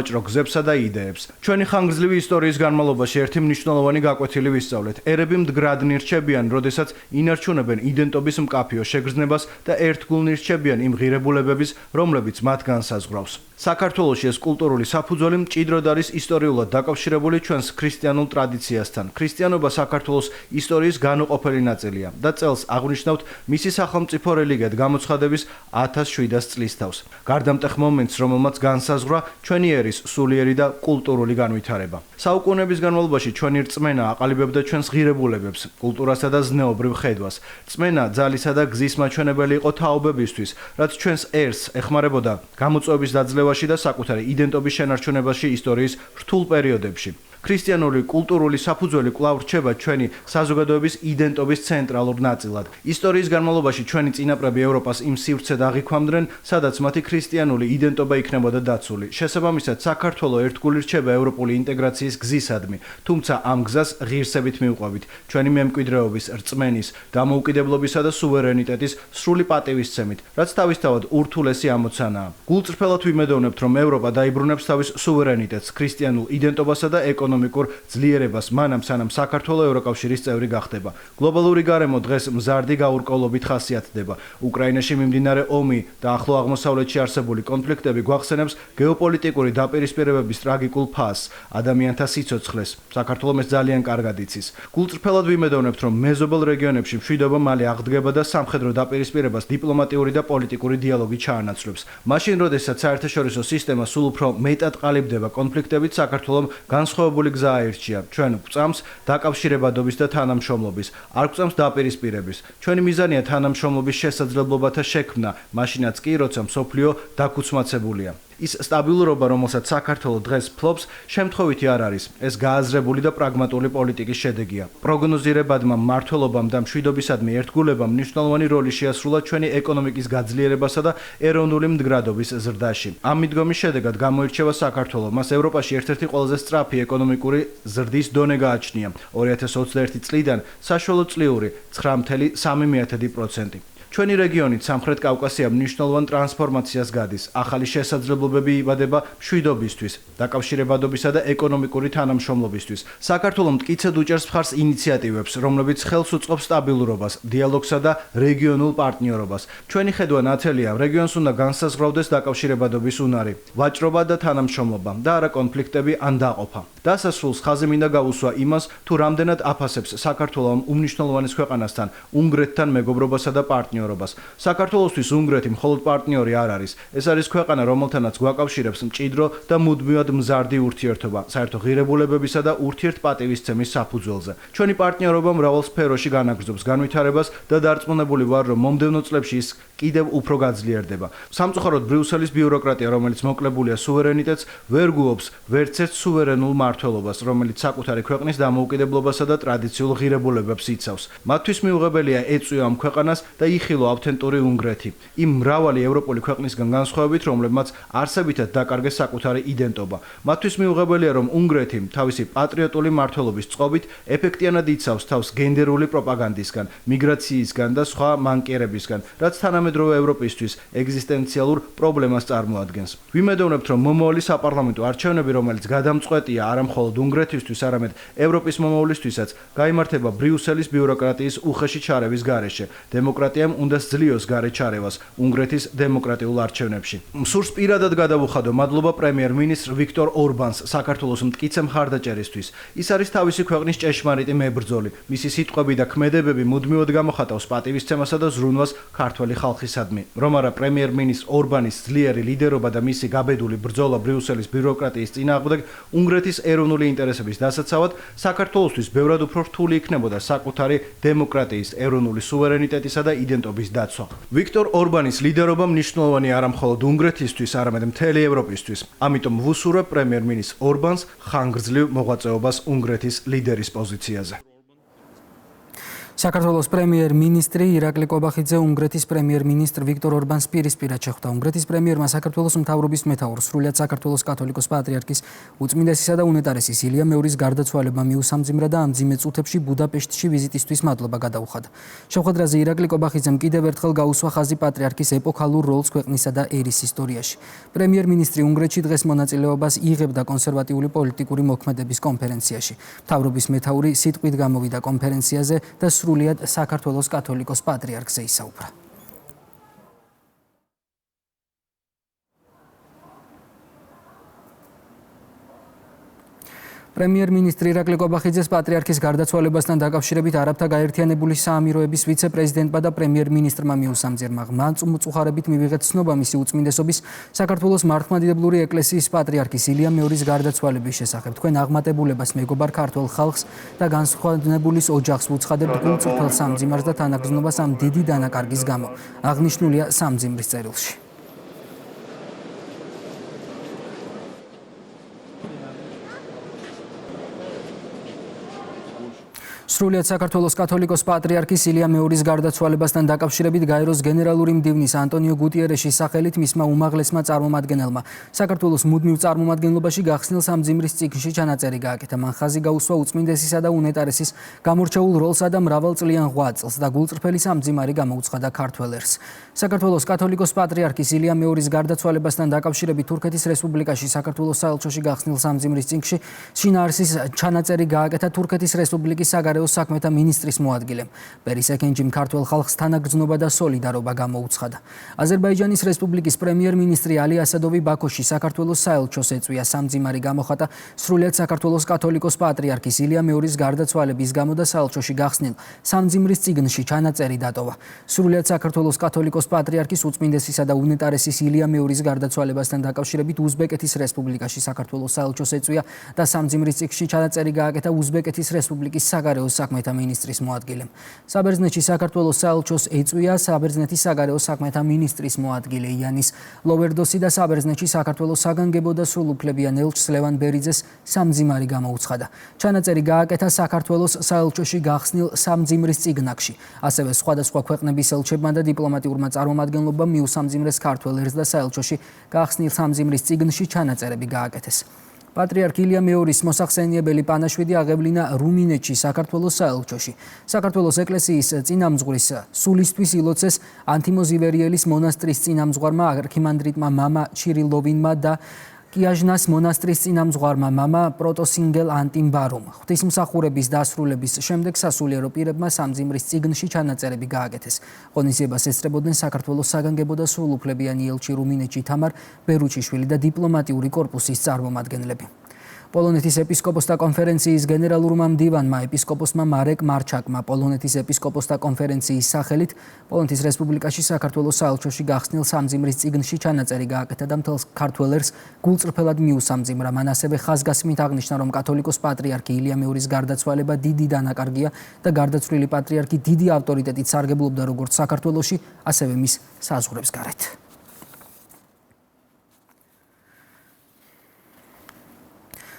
Speaker 13: გზებსა და იდეებს. ჩვენი ხანგრძლივი ისტორიის განმავლობაში ერთი მნიშვნელოვანი გაკვეთილი ვისწავლეთ. ერები მდგრადნი რჩებიან, როდესაც ინარჩუნებენ იდენტობის მკაფიო შეგრძნებას და ერთგულნი რჩებიან იმ ღირებულებების, რომლებიც მათ განსაზღვრავს. საქართველოში ეს კულტურული საფუძველი მჭიდროდ არის ისტორიულად დაკავშირებული ჩვენს ქრისტიანულ ტრადიციასთან. ქრისტიანობა საქართველოს ისტორიის განუყოფელი ნაწილია და წელს აღნიშნავთ მისი სახელმწიფო რელიგიად გამოცხადების 1700 წლის თავს. გარდამტეხ მომენტს, რომელმაც განსაზღვრა ჩვენი ერის სულიერი და კულტურული განვითარება. საუკუნეების განმავლობაში ჩვენი რწმენა აყალიბებდა ჩვენს ღირებულებებს, კულტურასა და ზნეობრივ ხედვას. რწმენა ძალისა და გზის მაჩვენებელი იყო თაობებისთვის, რაც ჩვენს ერს ეხმარებოდა გამოწვევის დაძლევაში და საკუთარი იდენტობის შენარჩუნებაში ისტორიის რთულ პერიოდებში. ქრისტიანული კულტურული საფუძველი კვლავ რჩება ჩვენი საზოგადოების იდენტობის ცენტრალურ ნაწილად. ისტორიის განმავლობაში ჩვენი წინაპრები ევროპას იმ სივრცედ აღიქვამდნენ, სადაც მათი ქრისტიანული იდენტობა იქნებოდა დაცული. შესაბამისად, საქართველო ერთგული რჩება ევროპული ინტეგრაციის გზისადმი, თუმცა ამ გზას ღირსებით მივყვებით. ჩვენი მემკვიდრეობის, რწმენის, დამოუკიდებლობისა და სუვერენიტეტის სრული პატივისცემით, რაც თავისთავად ურთულესი ამოცანაა. გულწრფელად ვიმედოვნებთ, რომ ევროპა დაიბრუნებს თავის სუვერენიტეტს, ქრისტიანულ იდენტობასა და ეკონომიკურ ძლიერებას მანამ სანამ საქართველო ევროკავშირის წევრი გახდება. გლობალური გარემო დღეს მზარდი გაურკვევლობით ხასიათდება. უკრაინაში მიმდინარე ომი და ახლო აღმოსავლეთში არსებული კონფლიქტები გვახსენებს გეოპოლიტიკური დაპირისპირებების ტრაგიკულ ფასს, ადამიანთა სიცოცხლეს. საქართველოს ძალიან კარგად იცის. გულწრფელად ვიმედოვნებთ, რომ მეზობელ რეგიონებში მშვიდობა მალე აღდგება და სამხედრო დაპირისპირებას დიპლომატიური და პოლიტიკური დიალოგი ჩაანაცვლებს. მაშინ, როდესაც საერთაშორისო სისტემა სულ უფრო მეტად ყალიბდება კონფლიქტებით, საქართველომ განსხვავებული გზა აირჩია. ჩვენ გვწამს დაკავშირებადობის და თანამშრომლობის, არ გვწამს დაპირისპირების. ჩვენი მიზანია თანამშრომლობის შესაძლებლობათა შექმნა, მაშინაც კი, როცა მსოფლიო დაქუცმაცებულია. ის სტაბილურობა, რომელსაც საქართველო დღეს ფლობს, შემთხვევითი არ არის. ეს გააზრებული და პრაგმატული პოლიტიკის შედეგია. პროგნოზირებადმა მმართველობამ და მშვიდობისადმი ერთგულებამ მნიშვნელოვანი როლი შეასრულა ჩვენი ეკონომიკის გაძლიერებასა და ეროვნული მდგრადობის ზრდაში. ამ მიდგომის შედეგად გამოირჩევა საქართველო. მას ევროპაში ერთ-ერთი ყველაზე სწრაფი ეკონომიკური ზრდის დონე გააჩნია. 2021 წლიდან საშუალო წლიური 9.3%. ჩვენი რეგიონით სამხრეთ კავკასია მნიშვნელოვან ტრანსფორმაციას გადის. ახალი შესაძლებლობები იბადება მშვიდობისთვის, დაკავშირებადობისა და ეკონომიკური თანამშრომლობისთვის. საქართველო მტკიცედ უჭერს მხარს ინიციატივებს, რომლებიც ხელს უწყობს სტაბილურობას, დიალოგსა და რეგიონულ პარტნიორობას. ჩვენი ხედვა ნათელია, რეგიონს უნდა განსაზღვრავდეს დაკავშირებადობის უნარი, ვაჭრობა და თანამშრომლობა და არა კონფლიქტები ან დაყოფა. დასასრულს ხაზი მინდა გაუსვა იმას, თუ რამდენად აფასებს საქართველო უმნიშვნელოვანეს ქვეყანასთან, უნგრეთთან მეგობრობასა და პარტნიორობას. საქართველოსთვის უნგრეთი მხოლოდ პარტნიორი არ არის. ეს არის ქვეყანა, რომელთანაც გვაკავშირებს მჭიდრო და მუდმივად მზარდი ურთიერთობა, საერთო ღირებულებებისა და ურთიერთპატივისცემის საფუძველზე. ჩვენი პარტნიორობა მრავალ სფეროში განაგრძობს განვითარებას და დარწმუნებული ვარ, რომ მომდევნო წლებში ის კიდევ უფრო გაძლიერდება. სამწუხაროდ ბრიუსელის ბიუროკრატია, რომელიც მოკლებულია სუვერენიტეტს, ვერ გუობს ვერცერთ სუვერენულ მმართველობას, რომელიც საკუთარი ქვეყნის დამოუკიდებლობასა და ტრადიციულ ღირებულებებს იცავს. მათთვის მიუღებელია ეწვია ამ ქვეყანას და იხილო ავთენტური უნგრეთი. იმ მრავალი ევროპული ქვეყნისგან განსხვავებით, რომლებმაც არსებითად დაკარგეს საკუთარი იდენტობა. მათთვის მიუღებელია, რომ უნგრეთი თავისი პატრიოტული მმართველობის წყობით ეფექტიანად იცავს თავს გენდერული პროპაგანდისგან, მიგრაციისგან და სხვა მანკიერებისგან, რაც თანამედროვე ევროპისთვის ეგზისტენციალურ პრობლემას წარმოადგენს. ვიმედოვნებთ, რომ მომავალი საპარლამენტო არჩევნები, რომელიც გადამწყვეტია არა მხოლოდ უნგრეთისთვის, არამედ ევროპის მომავლისთვისაც, გაიმართება ბრიუსელის ბიუროკრატიის უხეში ჩარევის გარეშე. დემოკრატიამ უნდა სძლიოს გარეთ ჩარევას უნგრეთის დემოკრატიულ არჩევნებში. მსურს პირადად გადავუხადო მადლობა პრემიერ-მინისტრ ვიქტორ ორბანს საქართველოს მტკიცე მხარდაჭერისთვის. ის არის თავისი ქვეყნის ჭეშმარიტი მებრძოლი. მისი სიტყვები და ქმედებები მუდმივად გამოხატავს პატივისცემასა და ზრუნვას ქართველი ხალხისადმი. რომ არა პრემიერ-მინისტრ ორბანის ძლიერი ლიდერობა და მისი გაბედული ბრძოლა ბრიუსელის ბიუროკრატიის წინააღმდეგ უნგრეთის ეროვნული ინტერესების დასაცავად, საქართველოსთვის ბევრად უფრო რთული იქნებოდა საკუთარი დემოკრატიის, ეროვნული სუვერენიტეტისა და იდენტობის დაცვა. ვიქტორ ორბანის ლიდერობა მნიშვნელოვანია არა მხოლოდ უნგრეთისთვის, არამედ მთელი ევროპისთვის. ამიტომ ვუსურვებ პრემიერ-მინისტრ ორბანს ხანგრძლივ მოღვაწეობას უნგრეთის ლიდერის პოზიციაზე.
Speaker 1: საქართველოს პრემიერ-მინისტრი ირაკლი კობახიძე უნგრეთის პრემიერ-მინისტრ ვიქტორ ორბანს პირისპირად შეხვდა. უნგრეთის პრემიერმა საქართველოს მთავრობის მეთაურს, სრულიად საქართველოს კათოლიკოს პატრიარქის უწმინდესისა და უნეტარესის ილია მეორის გარდაცვალება მიუსამძიმრა და ამ მძიმე წუთებში ბუდაპეშტში ვიზიტისთვის მადლობა გადაუხადა. შეხვედრაზე ირაკლი კობახიძემ კიდევ ერთხელ გაუსვა ხაზი პატრიარქის ეპოქალურ როლს ქვეყნისა და ერის ისტორიაში. პრემიერ-მინისტრი უნგრეთში დღეს მონაწილეობას იღებდა კონსერვატიული პოლიტიკური მოქმედების კონფერენციაში. მთავრობის მეთაური სიტყვით გამოვიდა კონფერენციაზე და სრულიად საქართველოს კათოლიკოს პატრიარქზე ისაუბრა. პრემიერ-მინისტრი ირაკლი კობახიძეს პატრიარქის გარდაცვალებასთან დაკავშირებით არაბთა გაერთიანებული საამიროების ვიცე-პრეზიდენტმა და პრემიერ-მინისტრმა მიუსამძირმა. ღრმა წუხარებით მივიღეთ ცნობა მისი უწმინდესობის საქართველოს მართლმადიდებლური ეკლესიის პატრიარქის ილია მეორის გარდაცვალების შესახებ. თქვენ აღმატებულებას მეგობარ ქართველ ხალხს და განსხვავებულის ოჯახს ვუცხადებთ გულწრფელ სამძიმარს და თანაგრძნობას ამ დიდი დანაკარგის გამო. აღნიშნულია სამძიმრის წერილში. სრულიად საქართველოს კათოლიკოს პატრიარქის ილია მეორის გარდაცვალებასთან დაკავშირებით გაეროს გენერალური მდივნის ანტონიო გუტიერეშის სახელით მისმა უმაღლესმა წარმომადგენელმა საქართველოს მუდმივ წარმომადგენლობაში გახსნილ სამძიმრის წიგნში ჩანაწერი გააკეთა. მან ხაზი გაუსვა უწმინდესისა და უნეტარესის გამორჩეულ როლსა და მრავალწლიან ღვაწლს და გულწრფელი სამძიმარი გამოუცხადა ქართველ ერს. საქართველოს კათოლიკოს პატრიარქის ილია მეორის გარდაცვალებასთან დაკავშირებით თურქეთის რესპუბლიკაში საქართველოს საელჩოში გახსნილ სამძიმრის წიგნში შინაარსის ჩანაწერი გააკეთა თურქეთის რესპუბლიკის საგარეო საქმეთა მინისტრის მოადგილემ. ბერის ეკენჯიმ ქართველ ხალხს თანაგრძნობა და სოლიდარობა გამოუცხადა. აზერბაიჯანის რესპუბლიკის პრემიერ-მინისტრი ალი ასადოვი ბაქოში საქართველოს საელჩოს ეწვია. სამძიმარი გამოხატა სრულიად საქართველოს კათოლიკოს პატრიარქის ილია მეორის გარდაცვალების გამო და საელჩოში გახსნილ სამძიმრის წიგნში ჩანაწერი დატოვა. სრულიად საქართველოს კათოლიკოს პატრიარქის უწმინდესისა და უნეტარესის ილია მეორის გარდაცვალებასთან დაკავშირებით უზბეკეთის რესპუბლიკაში საქართველოს საელჩოს ეწვია და სამძიმრის წიგნში ჩანაწერი გააკეთა უზბეკეთის რესპუბლიკის საგარეო საქმეთა მინისტრის მოადგილემ. საბერძნეთში საქართველოს საელჩოს ეწვია საბერძნეთის საგარეო საქმეთა მინისტრის მოადგილე იანის ლოვერდოსი და საბერძნეთში საქართველოს საგანგებო და სრულუფლებიან ელჩს ლევან ბერიძეს სამძიმარი გამოუცხადა. ჩანაწერი გააკეთა საქართველოს საელჩოში გახსნილ სამძიმრის წიგნში. ასევე სხვადასხვა ქვეყნების ელჩებმა და დიპლომატიურმა წარმომადგენლობამ მიუსამძიმრეს ქართველ ერს და საელჩოში გახსნილ სამძიმრის წიგნში ჩანაწერები გააკეთეს. პატრიარქ ილია მეორის მოსახსენიებელი პანაშვიდი აღევლინა რუმინეთში, საქართველოს საელჩოში. საქართველოს ეკლესიის წინამძღვრის სულისთვის ილოცეს ანთიმოზივერიელის მონასტრის წინამძღვარმა არქიმანდრიტმა მამა ჩირილოვინმა და კიაჟნას მონასტრის წინამძღვარმა მამა პროტოსინგელ ანტიმბარუმ. ღვთისმსახურების დასრულების შემდეგ სასულიერო პირებმა სამძიმრის წიგნში ჩანაწერები გააკეთეს. ღონისძიებას ესწრებოდნენ საქართველოს საგანგებო და სრულუფლებიანი ელჩი რუმინეთში თამარ ბერუჩიშვილი და დიპლომატიური კორპუსის წარმომადგენლები. პოლონეთის ეპისკოპოსთა კონფერენციის გენერალურმა მდივანმა ეპისკოპოსმა მარეკ მარჩაკმა პოლონეთის ეპისკოპოსთა კონფერენციის სახელით პოლონეთის რესპუბლიკაში საქართველოს საელჩოში გახსნილ სამძიმრის წიგნში ჩანაწერი გააკეთა და მთელს ქართველებს გულწრფელად მიუსამძიმრა. მან ასევე ხაზგასმით აღნიშნა, რომ კათოლიკოს პატრიარქი ილია მეორის გარდაცვალება დიდი დანაკარგია და გარდაცვლილი პატრიარქი დიდი ავტორიტეტით სარგებლობდა როგორც საქართველოში, ასევე მის საზღვრებს გარეთ.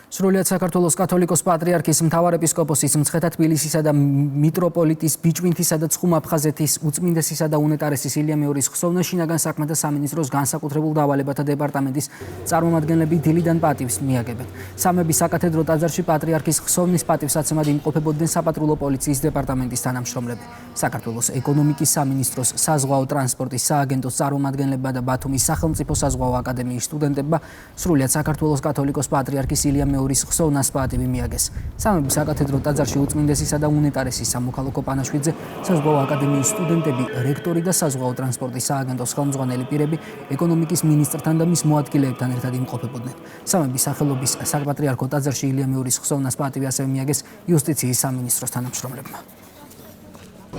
Speaker 1: სრულიად საქართველოს კათოლიკოს პატრიარქის მთავარეპისკოპოსის მცხეთა თბილისისა და მიტროპოლიტის ბიჭვინთისა და ცხუმ-აფხაზეთის უწმინდესისა და უნეტარესის ილია მეორის ხსოვნა შინაგან საქმეთა სამინისტროს განსაკუთრებულ დავალებათა დეპარტამენტის წარმომადგენლები დილიდან პატივს მიაგებენ. სამების საკათედრო ტაძარში პატრიარქის ხსოვნის პატივსაცემად იმყოფებოდნენ საპატრულო პოლიციის დეპარტამენტის თანამშრომლები. საქართველოს ეკონომიკის სამინისტროს საზღვაო ტრანსპორტის სააგენტოს წარმომადგენლებმა და ბათუმის სახელმწიფო საზღვაო აკადემიის სტუდენტებმა სრულიად საქართველოს კათოლიკოს პატრიარქის ილია მეორის ხსოვნას პატივი მიაგეს. სამების საკათედრო ტაძარში უწმინდესისა და უნეტარესის სამოქალაქო პანაშვიდზე საზღვაო აკადემიის სტუდენტები, რექტორი და საზღვაო ტრანსპორტის სააგენტოს ხელმძღვანელი პირები ეკონომიკის მინისტრთან და მის მოადგილეებთან ერთად იმყოფებოდნენ. სამების სახელობის საპატრიარქო ტაძარში ილია მეორის ხსოვნას პატივი ასევე მიაგეს იუსტიციის სამინისტროს თანამშრომლებმა.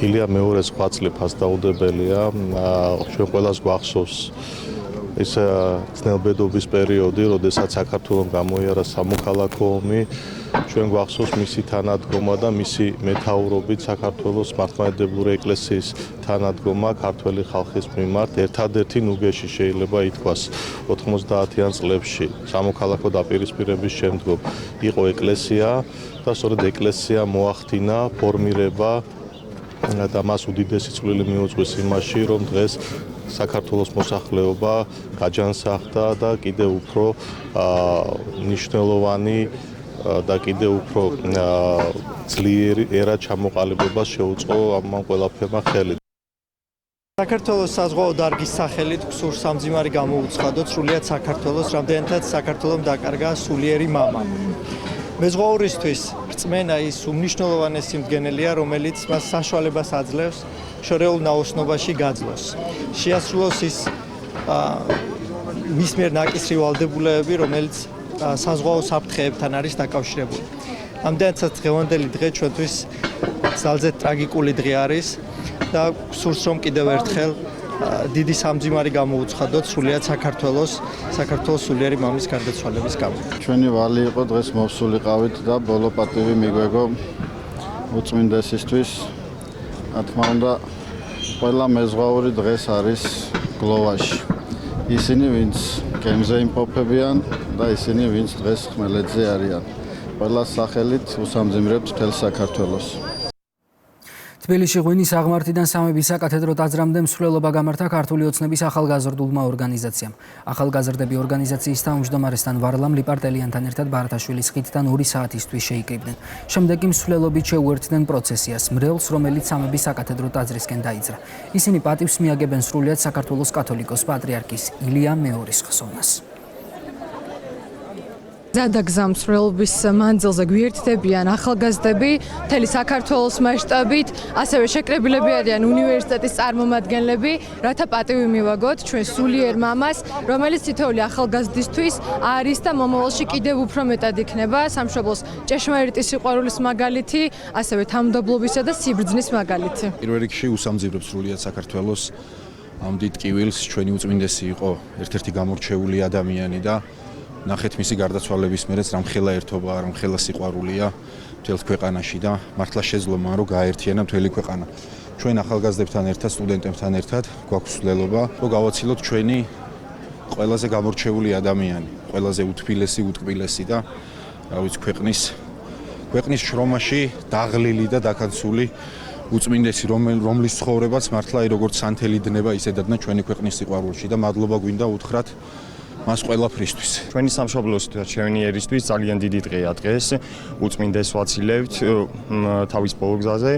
Speaker 3: ილია მეორის ღვაწლი ფასდაუდებელია, ჩვენ ყველას გვახსოვს ის ძნელბედობის პერიოდი, როდესაც საქართველოს გამოიარა სამოქალაქო ომი, ჩვენ გვახსოვს მისი თანადგომა და მისი მეთაურობით საქართველოს მართლმადიდებლური ეკლესიის თანადგომა ქართველი ხალხის მიმართ ერთადერთი ნუგეში შეიძლება ითქვას 90-იან წლებში სამოქალაქო დაპირისპირების შემდგომ იყო ეკლესია და სწორედ ეკლესია მოახდინა ფორმირება და მას უდიდესი წვლილი მიუძღვის იმაში, რომ დღეს საქართველოს მოსახლეობა გაჯანსაღდა და კიდევ უფრო მნიშვნელოვანი და კიდევ უფრო ძლიერი ერა ჩამოყალიბებას შეუწყო ამ ყველაფერმა ხელი.
Speaker 14: საქართველოს საზღვაო დარგის სახელით გსურს სამძიმარი გამოუცხადოთ სრულიად საქართველოს, რამდენადაც საქართველოს დაკარგა სულიერი მამა. მეზღვაურისთვის რწმენა ის უმნიშვნელოვანესი მდგენელია, რომელიც მას საშუალებას აძლევს შორეულ ნაოსნობაში გაძლოს. შეასრულოს ის მის მიერ ნაკისრი ვალდებულებები, რომელიც საზღვაო საფრთხეებთან არის დაკავშირებული. ამდენადაც დღევანდელი დღე ჩვენთვის ძალზედ ტრაგიკული დღე არის და გსურს რომ კიდევ ერთხელ დიდი სამძიმარი გამოუცხადოთ სრულიად საქართველოს სულიერი მამის გარდაცვალების გამო.
Speaker 15: ჩვენი ვალი იყო დღეს მოვსულიყავით და ბოლო პატივი მიგვეგო უწმინდესისთვის. რა თქმა უნდა, ყველა მეზღვაური დღეს არის გლოვაში. ისინი, ვინც გემზე იმყოფებიან და ისინი, ვინც დღეს ხმელეთზე არიან. ყველა სახელით უსამძიმრებთ მთელ საქართველოს.
Speaker 1: თბილისში ღვინის აღმართიდან სამების საკათედრო ტაძრამდე მსვლელობა გამართა ქართული ოცნების ახალგაზრდულმა ორგანიზაციამ. ახალგაზრდები ორგანიზაციის თავმჯდომარესთან ვარლამ ლიპარტელიანთან ერთად ბარათაშვილის ხიდთან 2 საათისთვის შეიკრიბნენ. შემდეგ კი მსვლელობით შეუერთდნენ პროცესიას, მრევლს, რომელიც სამების საკათედრო ტაძრისკენ დაიძრა. ისინი პატივს მიაგებენ სრულიად საქართველოს კათოლიკოს პატრიარქის ილია მეორის ხსოვნას.
Speaker 16: ზადაგზამსვლელობის მანძილზე გვიერთდებიან ახალგაზრდები მთელი საქართველოს მასშტაბით, ასევე შეკრებილები არიან უნივერსიტეტის წარმომადგენლები, რათა პატივი მივაგოთ ჩვენ სულიერ მამას, რომელიც თითოეული ახალგაზრდისთვის არის და მომავალში კიდევ უფრო მეტად იქნება სამშობლოს ჭეშმარიტი სიყვარულის მაგალითი, ასევე თანმიმდევრობისა და სიბრძნის მაგალითი.
Speaker 17: პირველ რიგში უსამძიმრებს სრულიად საქართველოს ამ დიდ ტკივილს, ჩვენი უწმინდესი იყო ერთ-ერთი გამორჩეული ადამიანი და ნახეთ მისი გარდაცვალების მერეც რამხელა ერთობა, რამხელა სიყვარულია მთელ ქვეყანაში და მართლა შეძლო მან რომ გააერთიანა მთელი ქვეყანა. ჩვენ ახალგაზრდებთან ერთად, სტუდენტებთან ერთად გვაქვს ცვლილება, რომ გავაცილოთ ჩვენი ყველაზე გამორჩეული ადამიანი, ყველაზე უთბილესი, უტკბილესი და რა ვიცი ქვეყნის შრომაში დაღლილი და დაქანცული უწმინდესი, რომლის ცხოვრებაც მართლა როგორც სანთელი დნება ისედადნა ჩვენი ქვეყნის სიყვარულში და მადლობა გვინდა უთხრათ მას ყველაფრისთვის.
Speaker 18: ჩვენი სამშობლოსთვის, ჩვენი ერისთვის ძალიან დიდი დღეა დღეს. უწმინდეს ვაცილებთ თავის ბოლო გზაზე.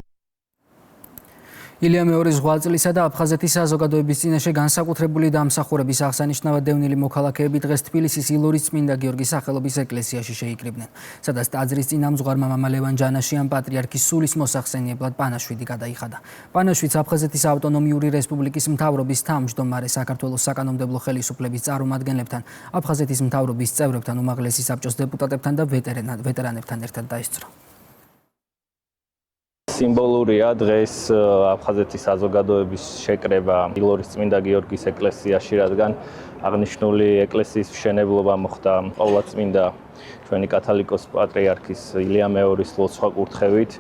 Speaker 1: ილია მეორის ზღვაწლისა და აფხაზეთის საზოგადოების წინაშე განსაკუთრებული დამსახურების აღსანიშნავად დევნილი მოქალაქეები დღეს თბილისის ილორის წმინდა გიორგის სახელობის ეკლესიაში შეიკრიბნენ, სადაც ტაძრის წინამძღვარმა მამა ლევან ჯანაშიამ პატრიარქის სულის მოსახსენიებლად პანაშვიდი გადაიხადა. პანაშვიდს აფხაზეთის ავტონომიური რესპუბლიკის მთავრობის თავმჯდომარე, საქართველოს საკანონმდებლო ხელისუფლების წარმომადგენლებთან, აფხაზეთის მთავრობის წევრებთან, უმაღლესი საბჭოს დეპუტატებთან და ვეტერანებთან ერთად დაისწრო.
Speaker 19: სიმბოლურია დღეს აფხაზეთის საზოგადოების შეკრება ილორის წმინდა გიორგის ეკლესიაში, რადგან აღნიშნული ეკლესიის მშენებლობა მოხდა ყოვლადწმინდა ჩვენი კათოლიკოს პატრიარქის ილია მეორის ლოცვა კურთხევით.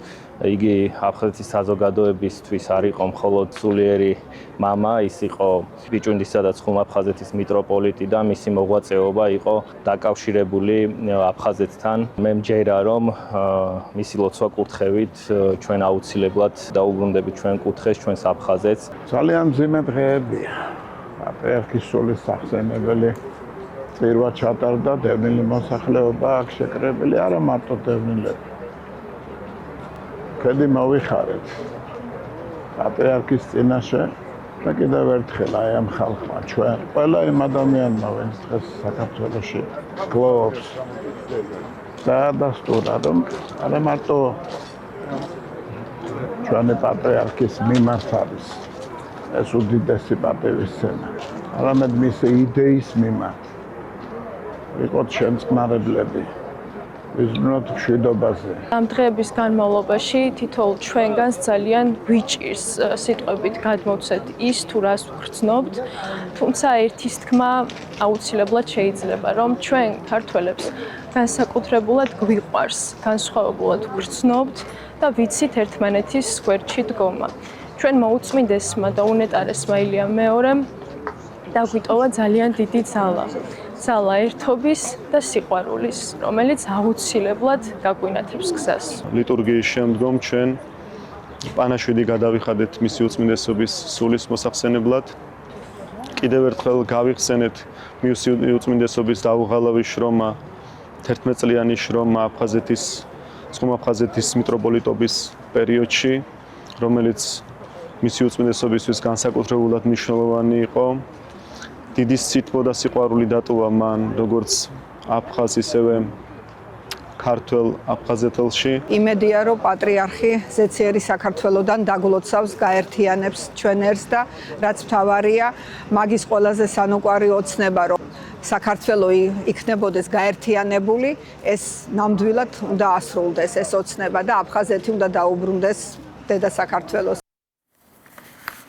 Speaker 19: იგი აფხაზეთის საზოგადოებისთვის არ იყო მხოლოდ სულიერი მამა, ის იყო ბიჭუნდისა და ცხუმაფხაზეთის მიტროპოლიტი და მისი მოღვაწეობა იყო დაკავშირებული აფხაზეთთან. მე მჯერა, რომ მისი ლოცვა კურთხევით ჩვენ აუცილებლად დაუბრუნდებით ჩვენ კუთხეს, ჩვენს აფხაზეთს.
Speaker 20: ძალიან მძიმე დღეებია. პატრიარქის სულის სახსენებელი წირვა ჩატარდა, დევნილი მოსახლეობა აქ შეკრებილი, არა მარტო დევნილები. ქედი მოვიხარეთ პატრიარქის წინაშე და კიდევ ერთხელ აი ამ ხალხმა ჩვენ ყველა იმ ადამიანმა, ვინც დღეს საქართველოში გლოვობს, დაადასტურა, რომ არა მარტო ჩვენი პატრიარქის მიმართ არის ეს უდიდესი პატივისცემა, არამედ მისი იდეის მიმართ ვიყოთ შემწყნარებლები. ვიზრუნოთ მშვიდობაზე.
Speaker 21: ამ დღეების განმავლობაში თითოეულ ჩვენგანს ძალიან გვიჭირს სიტყვებით გადმოვცეთ ის თუ რას ვგრძნობთ, თუმცა ერთის თქმა აუცილებლად შეიძლება, რომ ჩვენ ქართველებს განსაკუთრებულად გვიყვარს, განსხვავებულად ვგრძნობთ და ვიცით ერთმანეთის გვერდში დგომა. ჩვენ მოუწმინდესმა და უნეტარესმა ილია მეორემ დაგვიტოვა ძალიან დიდი ძალა. ძალა ერთობის და სიყვარულის, რომელიც აუცილებლად გაგვინათებს გზას.
Speaker 22: ლიტურგიის შემდგომ ჩვენ პანაშვიდი გადავიხადეთ მისი უწმინდესობის სულის მოსახსენებლად. კიდევ ერთხელ გავიხსენეთ მისი უწმინდესობის დაუღალავი შრომა, 11 წლიანი შრომა აფხაზეთის, ცხუმაფხაზეთის მიტროპოლიტობის პერიოდში, რომელიც მისი უწმინდესობისთვის განსაკუთრებულად მნიშვნელოვანი იყო. დიდი სითბო და სიყვარული დატოვა მან როგორც აფხაზ, ისევე ქართველ აფხაზეთელში.
Speaker 23: იმედია, რომ პატრიარქი ზეციერი საქართველოსთან დაგლოცავს, გაერთიანებს ჩვენ ერთს და რაც მთავარია, მაგის ყველაზე სანუკვარი ოცნება, რომ საქართველო იქნებოდეს გაერთიანებული, ეს ნამდვილად უნდა ასრულდეს ეს ოცნება და აფხაზეთი უნდა დაუბრუნდეს დედა საქართველოს.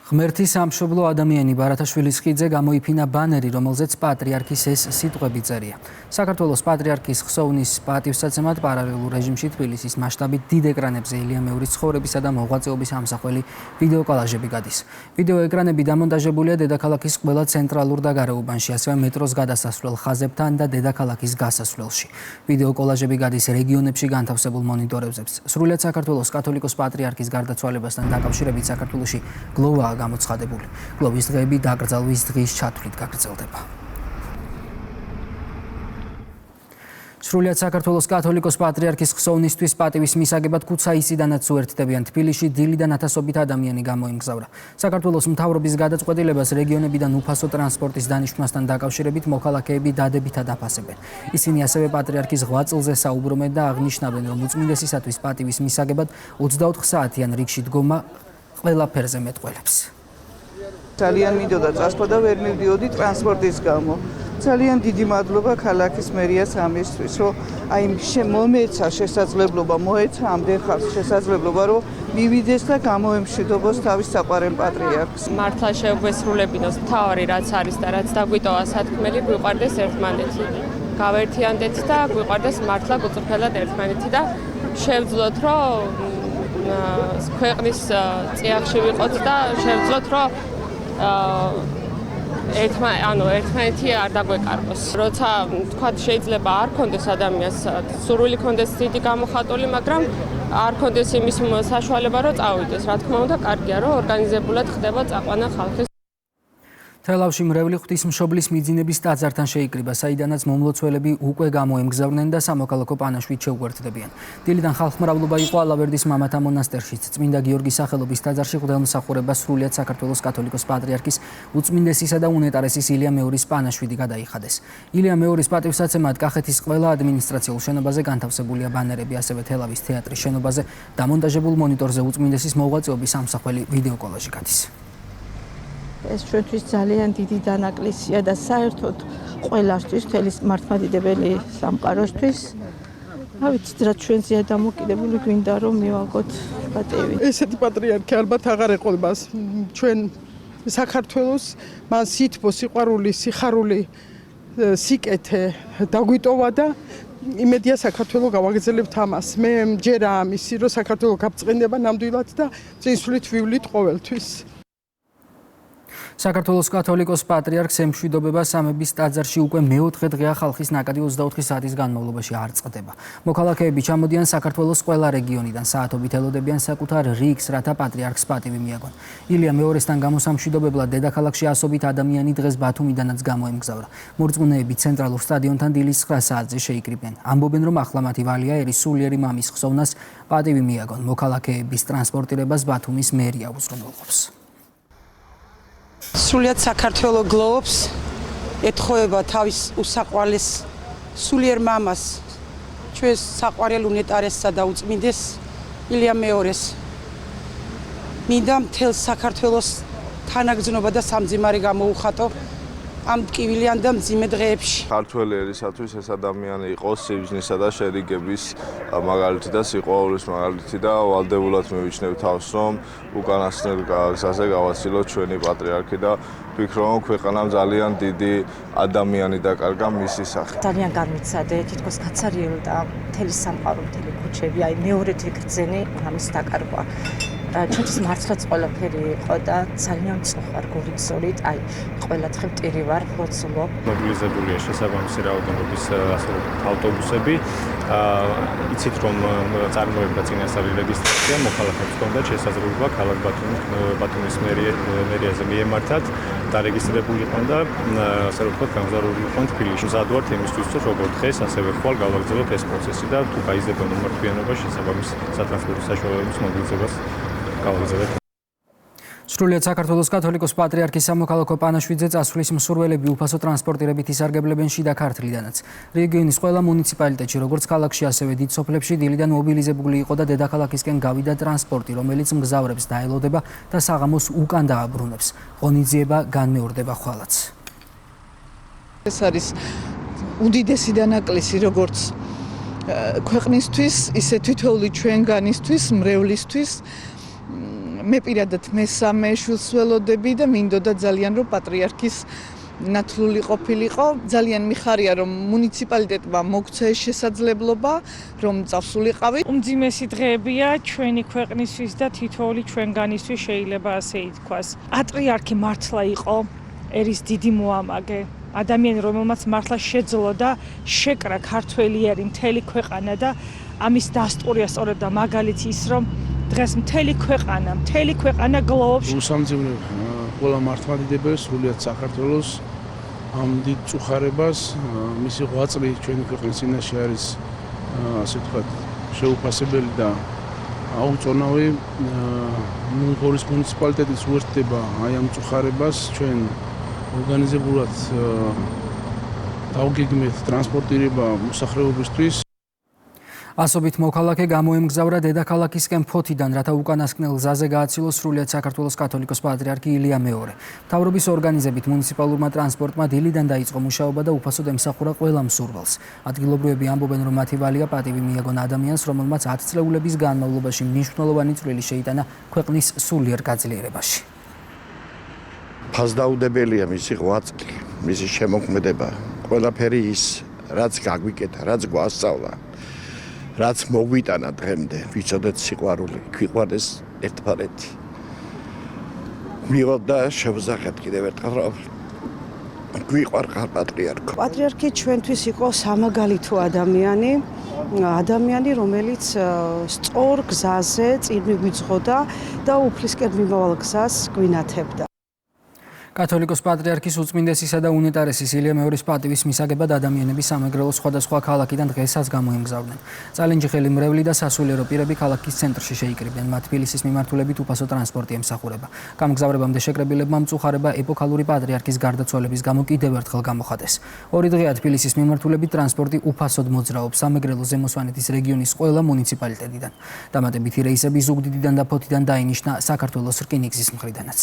Speaker 1: ღმერთის სამშობლო ადამიანი ბარათაშვილის ხიდზე გამოიფინა ბანერი, რომელზეც პატრიარქის ეს სიტყვები წერია. საქართველოს პატრიარქის ხსოვნის პატივსაცემად პარალელურ რეჟიმში თბილისის მასშტაბით დიდ ეკრანებზე ილია მეორის ცხოვრებისა და მოღვაწეობის ამსახველი ვიდეოკოლაჟები გადის. ვიდეო ეკრანები დამონტაჟებულია დედაქალაქის ყველა ცენტრალურ და გარეუბანში, ასევე მეტროს გადასასვლელ ხაზებთან და დედაქალაქის გასასვლელში. ვიდეოკოლაჟები გადის რეგიონებში განთავსებულ მონიტორებზე. სრულიად საქართველოს კათოლიკოს პატრიარქის გარდაცვალებასთან დაკავშირებით საქართველოში გლოვა გამოცხადებული. გლოვის დღეები დაკრძალვის დღის ჩათვლით გაგრძელდება. სრულიად საქართველოს კათოლიკოს პატრიარქის ხსოვნისთვის პატივის მისაგებად ქუთაისიდანაც უერთდებიან თბილისში დილიდან ათასობით ადამიანი გამოიმგზავრა. საქართველოს მთავრობის გადაწყვეტილებას რეგიონებიდან უფასო ტრანსპორტის დანიშვნასთან დაკავშირებით მოქალაქეები დადებითად აფასებენ. ისინი ასევე პატრიარქის ღვაწლზე საუბრობენ და აღნიშნავენ, რომ უწმინდესისათვის პატივის მისაგებად 24 საათიან რიგში დგომა ყველა ფერზე მეტყველებს.
Speaker 24: ძალიან მინდოდა წასვლა და ვერ მივდიოდი ტრანსპორტის გამო. ძალიან დიდი მადლობა ქალაქის მერიას ამისთვის, რომ აი მომეცა შესაძლებლობა, მოეცა ამდენ ხალხს შესაძლებლობა, რომ მივიდეს და გამოემშვიდობოს თავის საყვარელ პატრიარქს.
Speaker 25: მართლა შეგვესრულებინოს მთავარი რაც არის და რაც დაგვიტოვა სათქმელი, გვიყვარდეს ერთმანეთი. გავერთიანდეთ და გვიყვარდეს მართლა გუწვრთელად ერთმანეთი და შევძლოთ, რომ ქვეყნის წიაღში ვიყოთ და შევძლოთ, რომ ერთმანეთი არ დაგვეკარგოს. როცა თქვათ შეიძლება არ კონდეს ადამიანს სურვილი კონდეს დიდი გამოხატული, მაგრამ არ კონდეს იმის საშუალება, რომ წავიდეს. რა თქმა უნდა, კარგია, რომ ორგანიზებულად ხდება წაყვანა ხალხის.
Speaker 1: თელავში მრევლი ღვთისმშობლის მიძინების ტაძართან შეიკრიბა, საიდანაც მომლოცველები უკვე გამოემგზავრნენ და სამოქალაქო პანაშვით შეუერთდებიან. დილიდან ხალხმრავლობა იყო ალავერდის მამათა მონასტერშიც. წმინდა გიორგის სახელობის ტაძარში ღვთისმსახურებას სრულიად საქართველოს კათოლიკოს პატრიარქის უწმინდესისა და უნეტარესის ილია მეორის პანაშვიდი გადაიხადეს. ილია მეორის პატივსაცემად კახეთის ყველა ადმინისტრაციულ შენობაზე განთავსებულია ბანერები, ასევე თელავის თეატრის შენობაზე დამონტაჟებულ მონიტორზე უწმინდესის მოღვაწეობის სამსახველი ვიდეო კოლაჟი გადის.
Speaker 4: ეს ჩვენთვის ძალიან დიდი დანაკლისია და საერთოდ ყველასთვის, მთელი მართლმადიდებელი სამყაროსთვის. რა ვიცით, რა ჩვენზეა დამოკიდებული, გვინდა რომ მივაგოთ პატივი.
Speaker 24: ესეთი პატრიარქი ალბათ აღარ ეყოლება ჩვენ საქართველოს, მას სითბო, სიყვარული, სიხარული, სიკეთე დაგვიტოვა და იმედია საქართველოს გავაგრძელებთ ამას. მე მჯერა ამისი, რომ საქართველოს გაბწყინდება ნამდვილად და წინსვლით ვივლით ყოველთვის.
Speaker 1: საქართველოს კათოლიკოს პატრიარქს ემშვიდობება სამების ტაძარში უკვე მეოთხე დღეა ხალხის ნაკადი 24 საათის განმავლობაში არ წყდება. მოქალაქეები ჩამოდიან საქართველოს ყველა რეგიონიდან, საათობით ელოდებიან საკუთარ რიგს, რათა პატრიარქს პატივი მიაგონ. ილია მეორესთან გამოსამშვიდობებლად დედაქალაქში ასობით ადამიანი დღეს ბათუმიდანაც გამოემგზავრა. მორწმუნეები ცენტრალურ სტადიონთან დილის 9 საათზე შეიკრიბნენ. ამბობენ, რომ ახლა მათი ვალია ერის სულიერი მამის ხსოვნას პატივი მიაგონ. მოქალაქეების ტრანსპორტირებას ბათუმის მერია უზრუნველყოფს.
Speaker 5: სრულიად საქართველოს გლოვობს, ეთხოვება თავის უსაყვარლეს სულიერ მამას, ჩვენს საყვარელ უნეტარესსა და უწმინდეს ილია მეორეს. მინდა მთელ საქართველოს თანაგრძნობა და სამძიმარი გამოუხატო ამ ტკივილიან და მძიმე დღეებში.
Speaker 3: ქართველი ერისათვის ეს ადამიანი იყო სიბრძნისა და შერიგების მაგალითი და სიყვარულის მაგალითი და ვალდებულად მივიჩნევ თავს, რომ უკანასკნელ გზაზე გავაცილოთ ჩვენი პატრიარქი და ვფიქრობ, რომ ქვეყანამ ძალიან დიდი ადამიანი დაკარგა მისი სახით.
Speaker 6: ძალიან განვიცადე, თითქოს გაცარიელდა მთელი სამყარო, მთელი ქუჩები, აი მეორედ ვიგრძენი ამის დაკარგვა. ჩვენთვის მართლაც ყველაფერი იყო და ძალიან წოხარგული გზოლით, აი ყველა დღე მტირი ვარ, ლოცულობ.
Speaker 7: მობილიზებულია შესაბამისი რაოდენობის ავტობუსები. იცით რომ წარმოება წინასწარი რეგისტრაცია, მოქალაქეებს ჰქონდათ შესაძლებლობა ქალაქ ბათუმის მერიაზე მიემართათ, დარეგისტრირებული იყვნენ და ასე ვთქვათ, გამგზავრებული იყვნენ თბილისში. მზად ვართ იმისთვის, რომ როგორც დღეს, ასევე ხვალ გავაგრძელოთ ეს პროცესი და თუ გაიზრდება მომართვიანობა, შესაბამისი სატრანსპორტო საშუალებების მობილიზებას გავაგრძელებთ.
Speaker 1: სრულიად საქართველოს კათოლიკოს პატრიარქის სამოქალაქო პანაშვიდზე წასვლის მსურველები უფასო ტრანსპორტირებით ისარგებლებენ შიდა ქართლიდანაც. რეგიონის ყველა მუნიციპალიტეტში, როგორც ქალაქში, ასევე დიდ სოფლებში დილიდან მობილიზებული იყო და დედაქალაქისკენ გავიდა ტრანსპორტი, რომელიც მგზავრებს დაელოდება და საღამოს უკან დააბრუნებს. ღონისძიება განმეორდება ხვალაც.
Speaker 24: ეს არის უდიდესი დანაკლისი, როგორც ქვეყნისთვის, ისე თითოეული ჩვენგანისთვის, მრევლისთვის. მე პირადად მესამე შვილს ველოდები და მინდოდა ძალიან რომ პატრიარქის ნათლული ყოფილიყო. ძალიან მიხარია რომ მუნიციპალიტეტმა მოგცა ეს შესაძლებლობა რომ წავსულიყავი.
Speaker 8: უმძიმესი დღეებია ჩვენი ქვეყნისთვის და თითოეული ჩვენგანისთვის შეიძლება ასე ითქვას. პატრიარქი მართლა იყო ერის დიდი მოამაგე. ადამიანი რომელმაც მართლა შეძლო და შეკრა ქართველი ერი მთელი ქვეყანა და ამის დასტურია სწორედ და მაგალითი ის რომ დღეს მთელი ქვეყანა გლოვობს.
Speaker 26: უსამძიმრებ ყველა მართლმადიდებელს, სრულიად საქართველოს ამ დიდ წუხარებას, მისი ღვაწლი ჩვენი ქვეყნის წინაშე არის ასე ვთქვათ, შეუფასებელი და აუწონავი. გორის მუნიციპალიტეტის უერთდება აი ამ წუხარებას, ჩვენ ორგანიზებულად დავგეგმეთ ტრანსპორტირება მოსახლეობისთვის.
Speaker 1: ასობით მოქალაქე გამოემგზავრა დედაქალაქისკენ ფოთიდან, რათა უკანასკნელ გზაზე გააცილოს სრულიად საქართველოს კათოლიკოს პატრიარქი ილია მეორე. მთავრობის ორგანიზებით მუნიციპალურმა ტრანსპორტმა დილიდან დაიწყო მუშაობა და უფასოდ ემსახურა ყველა მსურველს. ადგილობრივები ამბობენ, რომ მათი ვალია პატივი მიაგონ ადამიანს, რომელმაც 10 წლეულების განმავლობაში მნიშვნელოვანი წვლილი შეიტანა ქვეყნის სულიერ გაძლიერებაში.
Speaker 27: ფასდაუდებელია მისი ღვაწლი, მისი შემოქმედება, ყველაფერი ის, რაც გაგვიკეთა, რაც გვასწავლა. რაც მოგვიტანა დღემდე, ვიცოდეთ სიყვარული, გვიყვარდეს ერთმანეთი. მივად და შევზახეთ კიდევ ერთხელ, რომ გვიყვარხარ პატრიარქო.
Speaker 23: პატრიარქი ჩვენთვის იყო სამაგალითო ადამიანი, რომელიც სწორ გზაზე წინ მიგვიძღოდა და უფლისკენ მიმავალ გზას გვინათებდა.
Speaker 1: კათოლიკოს პატრიარქის უწმინდესისა და უნეტარესის ილია მეორის პატივის მისაგებად ადამიანები სამეგრელოს სხვადასხვა ქალაქიდან დღესაც გამოიმგზავრდნენ. Წალენჯი ხელი მრევლი და სასულიერო პირები ქალაქის ცენტრში შეიკრიბნენ. მათ თბილისის მიმართულებით უფასო ტრანსპორტი ემსახურება. გამგზავრებამდე შეკრებილებმა მწუხარება ეპოქალური პატრიარქის გარდაცვალების გამო კიდევ ერთხელ გამოხატეს. 2 დღეა თბილისის მიმართულებით ტრანსპორტი უფასოდ მოძრაობს სამეგრელოს ზემოსვანეთის რეგიონის ყველა მუნიციპალიტეტიდან. დამატებითი რეისები ზუგდიდიდან და ფოთიდან დაინიშნა საქართველოს რკინიგზის მხრიდანაც.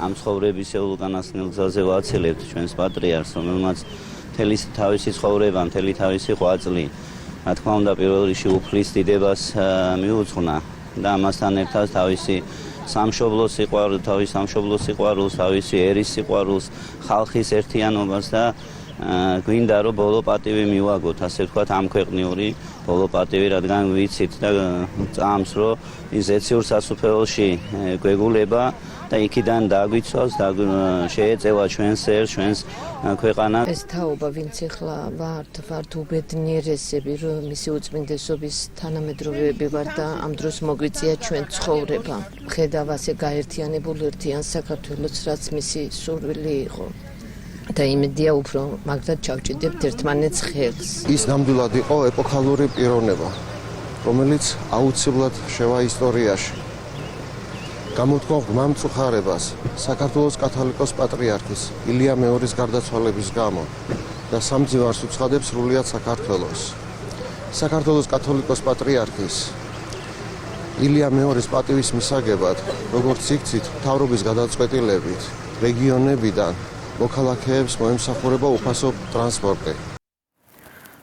Speaker 2: ამ ცხოვრებისეულ უკანასკნელ გზაზე ვაცელებთ ჩვენს პატრიარქს, რომელმაც მთელი თავისი ცხოვრება, მთელი თავისი ღვაწლი, რა თქმა უნდა, პირველ რიგში უფლის დიდებას მიუძღვნა და ამასთან ერთად თავისი სამშობლოს სიყვარულს, თავისი ერის სიყვარულს, ხალხის ერთიანობას და გვინდა რომ ბოლო პატივი მივაგოთ, ასე ვთქვათ, ამ ქვეყნიური ბოლო პატივი, რადგან ვიცით და წამს რომ ის ზეციურ სასუფეველში გვეგულება და იქიდან დაგვიცავს და შეეწევა ჩვენს ერს, ჩვენს ქვეყანას.
Speaker 9: ეს თაობა, ვინც ახლა ვართ უბედნიერესები, რომ მისი უწმინდესობის თანამედროვეები ვარ და ამ დროს მოგვიწია ჩვენ ცხოვრება. ხედავ ასე გაერთიანებულ ერთიან საქართველოს, რაც მისი სურვილი იყო. და იმედია უფრო მაგრად ჩავჭიდებთ ერთმანეთს ხელს.
Speaker 10: ის ნამდვილად იყო ეპოქალური პიროვნება, რომელიც აუცილებლად შევა ისტორიაში. გამოთქვა ღრმა მწუხარებას საქართველოს კათოლიკოს პატრიარქის ილია მეორის გარდაცვალების გამო და სამძივარს უცხადებს სრულიად საქართველოს. საქართველოს კათოლიკოს პატრიარქის ილია მეორის პატივის მისაგებად, როგორც იქცით, მთავრობის გადაწყვეტილებით რეგიონებიდან მოქალაქეებს მოემსახურება უფასო ტრანსპორტი.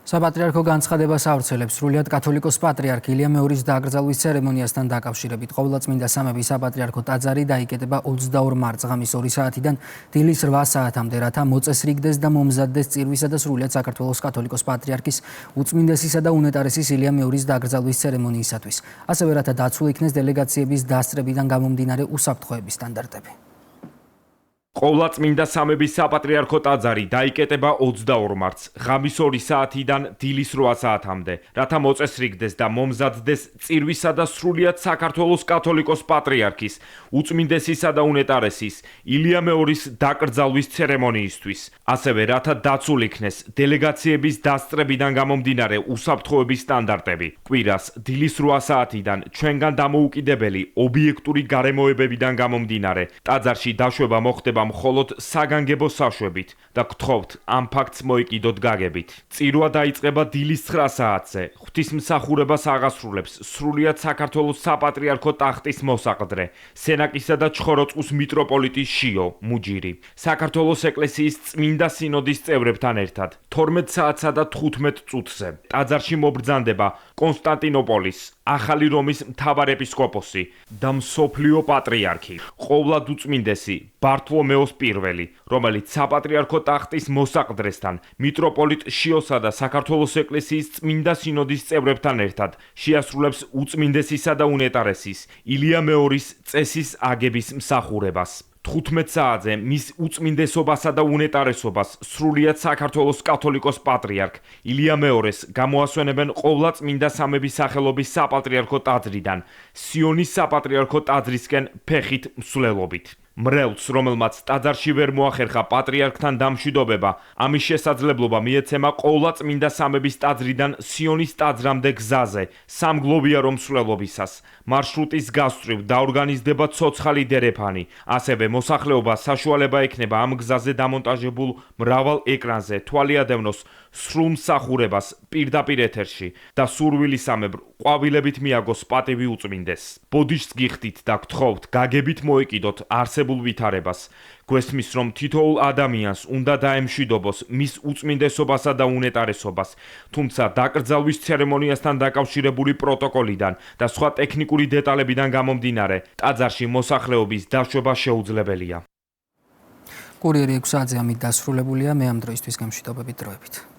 Speaker 1: საპატრიარქო განცხადებას ავრცელებს სრულიად კათოლიკოს პატრიარქი ილია მეორის დაკრძალვის ცერემონიასთან დაკავშირებით. ყოვლადწმინდა სამების საპატრიარქო ტაძარი დაიკეტება 22 მარტს ღამის 2 საათიდან დილის 8 საათამდე, რათა მოწესრიგდეს და მომზადდეს წირვისა და სრულიად საქართველოს კათოლიკოს პატრიარქის უწმინდესისა და უნეტარესის ილია მეორის დაკრძალვის ცერემონიისათვის. ასევე რათა დაცულ იქნეს დელეგაციების დასწრებიდან გამომდინარე უსაფრთხოების სტანდარტები.
Speaker 11: ყოვლადწმინდა სამების საპატრიარქო ტაძარი დაიკეტება 22 მარტს ღამის 2 საათიდან დილის 8 საათამდე, რათა მოწესრიგდეს და მომზადდეს წირვისა და სრულიად საქართველოს კათოლიკოს პატრიარქის უწმინდესისა და უნეტარესის ილია მეორის დაკრძალვის ცერემონიისთვის. ასევე რათა დაცულ იქნეს დელეგაციების დასწრებიდან გამომდინარე უსაფრთხოების სტანდარტები. კვირას დილის 8 საათიდან ჩვენგან დამოუკიდებელი ობიექტური გარემოებებიდან გამომდინარე ტაძარში დაშვება მოხდება მხოლოდ საგანგებო საშვებით და გთხოვთ ამ ფაქტს მოიკიდოთ გაგებით. წირვა დაიწყება დილის 9 საათზე. ღვთისმსახურებას აღასრულებს სრულიად საქართველოს საპატრიარქო ტახტის მოსაყდრე, სენაკისა და ჩხოროწყუს მიტროპოლიტი შიო მუჯირი. საქართველოს ეკლესიის წმინდა სინოდის წევრებთან ერთად 12 საათსა და 15 წუთზე ტაძარში მობრძანდება კონსტანტინოპოლის ახალი რომის მთავარეპისკოპოსი და მსოფლიო პატრიარქი, ყოვლად უწმინდესი ბართლომეოს პირველი, რომელიც საპატრიარქო ტახტის მოსაყდრესთან, მიტროპოლიტ შიოსა და საქართველოს ეკლესიის წმინდა სინოდის წევრებთან ერთად შეასრულებს უწმინდესისა და უნეტარესის ილია მეორის წესის აგების მსახურებას. 15 საათზე მის უწმინდესობასა და უნეტარესობას სრულიად საქართველოს კათოლიკოს პატრიარქ ილია მეორეს გამოასვენებენ ყოვლადწმინდა სამების სახელობის საპატრიარქო ტაძრიდან სიონის საპატრიარქო ტაძრისკენ ფეხით მსვლელობით. მრევლს, რომელმაც ტაძარში ვერ მოახერხა პატრიარქთან დამშვიდობება, ამის შესაძლებლობა მიეცემა ყოვლადწმინდა სამების ტაძრიდან სიონის ტაძრამდე გზაზე სამგლოვიარო მსვლელობისას. მარშრუტის გასწვრივ დაორგანიზდება ცოცხალი დერეფანი. ასევე მოსახლეობა საშუალება ექნება ამ გზაზე დამონტაჟებულ მრავალ ეკრანზე თვალი ადევნოს სრულ მსახურებას პირდაპირ ეთერში და სურვილისამებრ ყვავილებით მიაგოს პატივი უწმინდეს. ბოდიშს გიხდით და გთხოვთ გაგებით მოეკიდოთ არსებულ ვითარებას. გვესმის, რომ თითოეულ ადამიანს უნდა დაემშვიდობოს მის უწმინდესობასა და უნეტარესობას, თუმცა დაკრძალვის ცერემონიასთან დაკავშირებული პროტოკოლიდან და სხვა ტექნიკური დეტალებიდან გამომდინარე, ტაძარში მოსახლეობის დაშვება შეუძლებელია.
Speaker 1: კურიერი 6 საათზე ამით დასრულებულია. მე ამ დროისთვის გამშვიდობებით დროებით.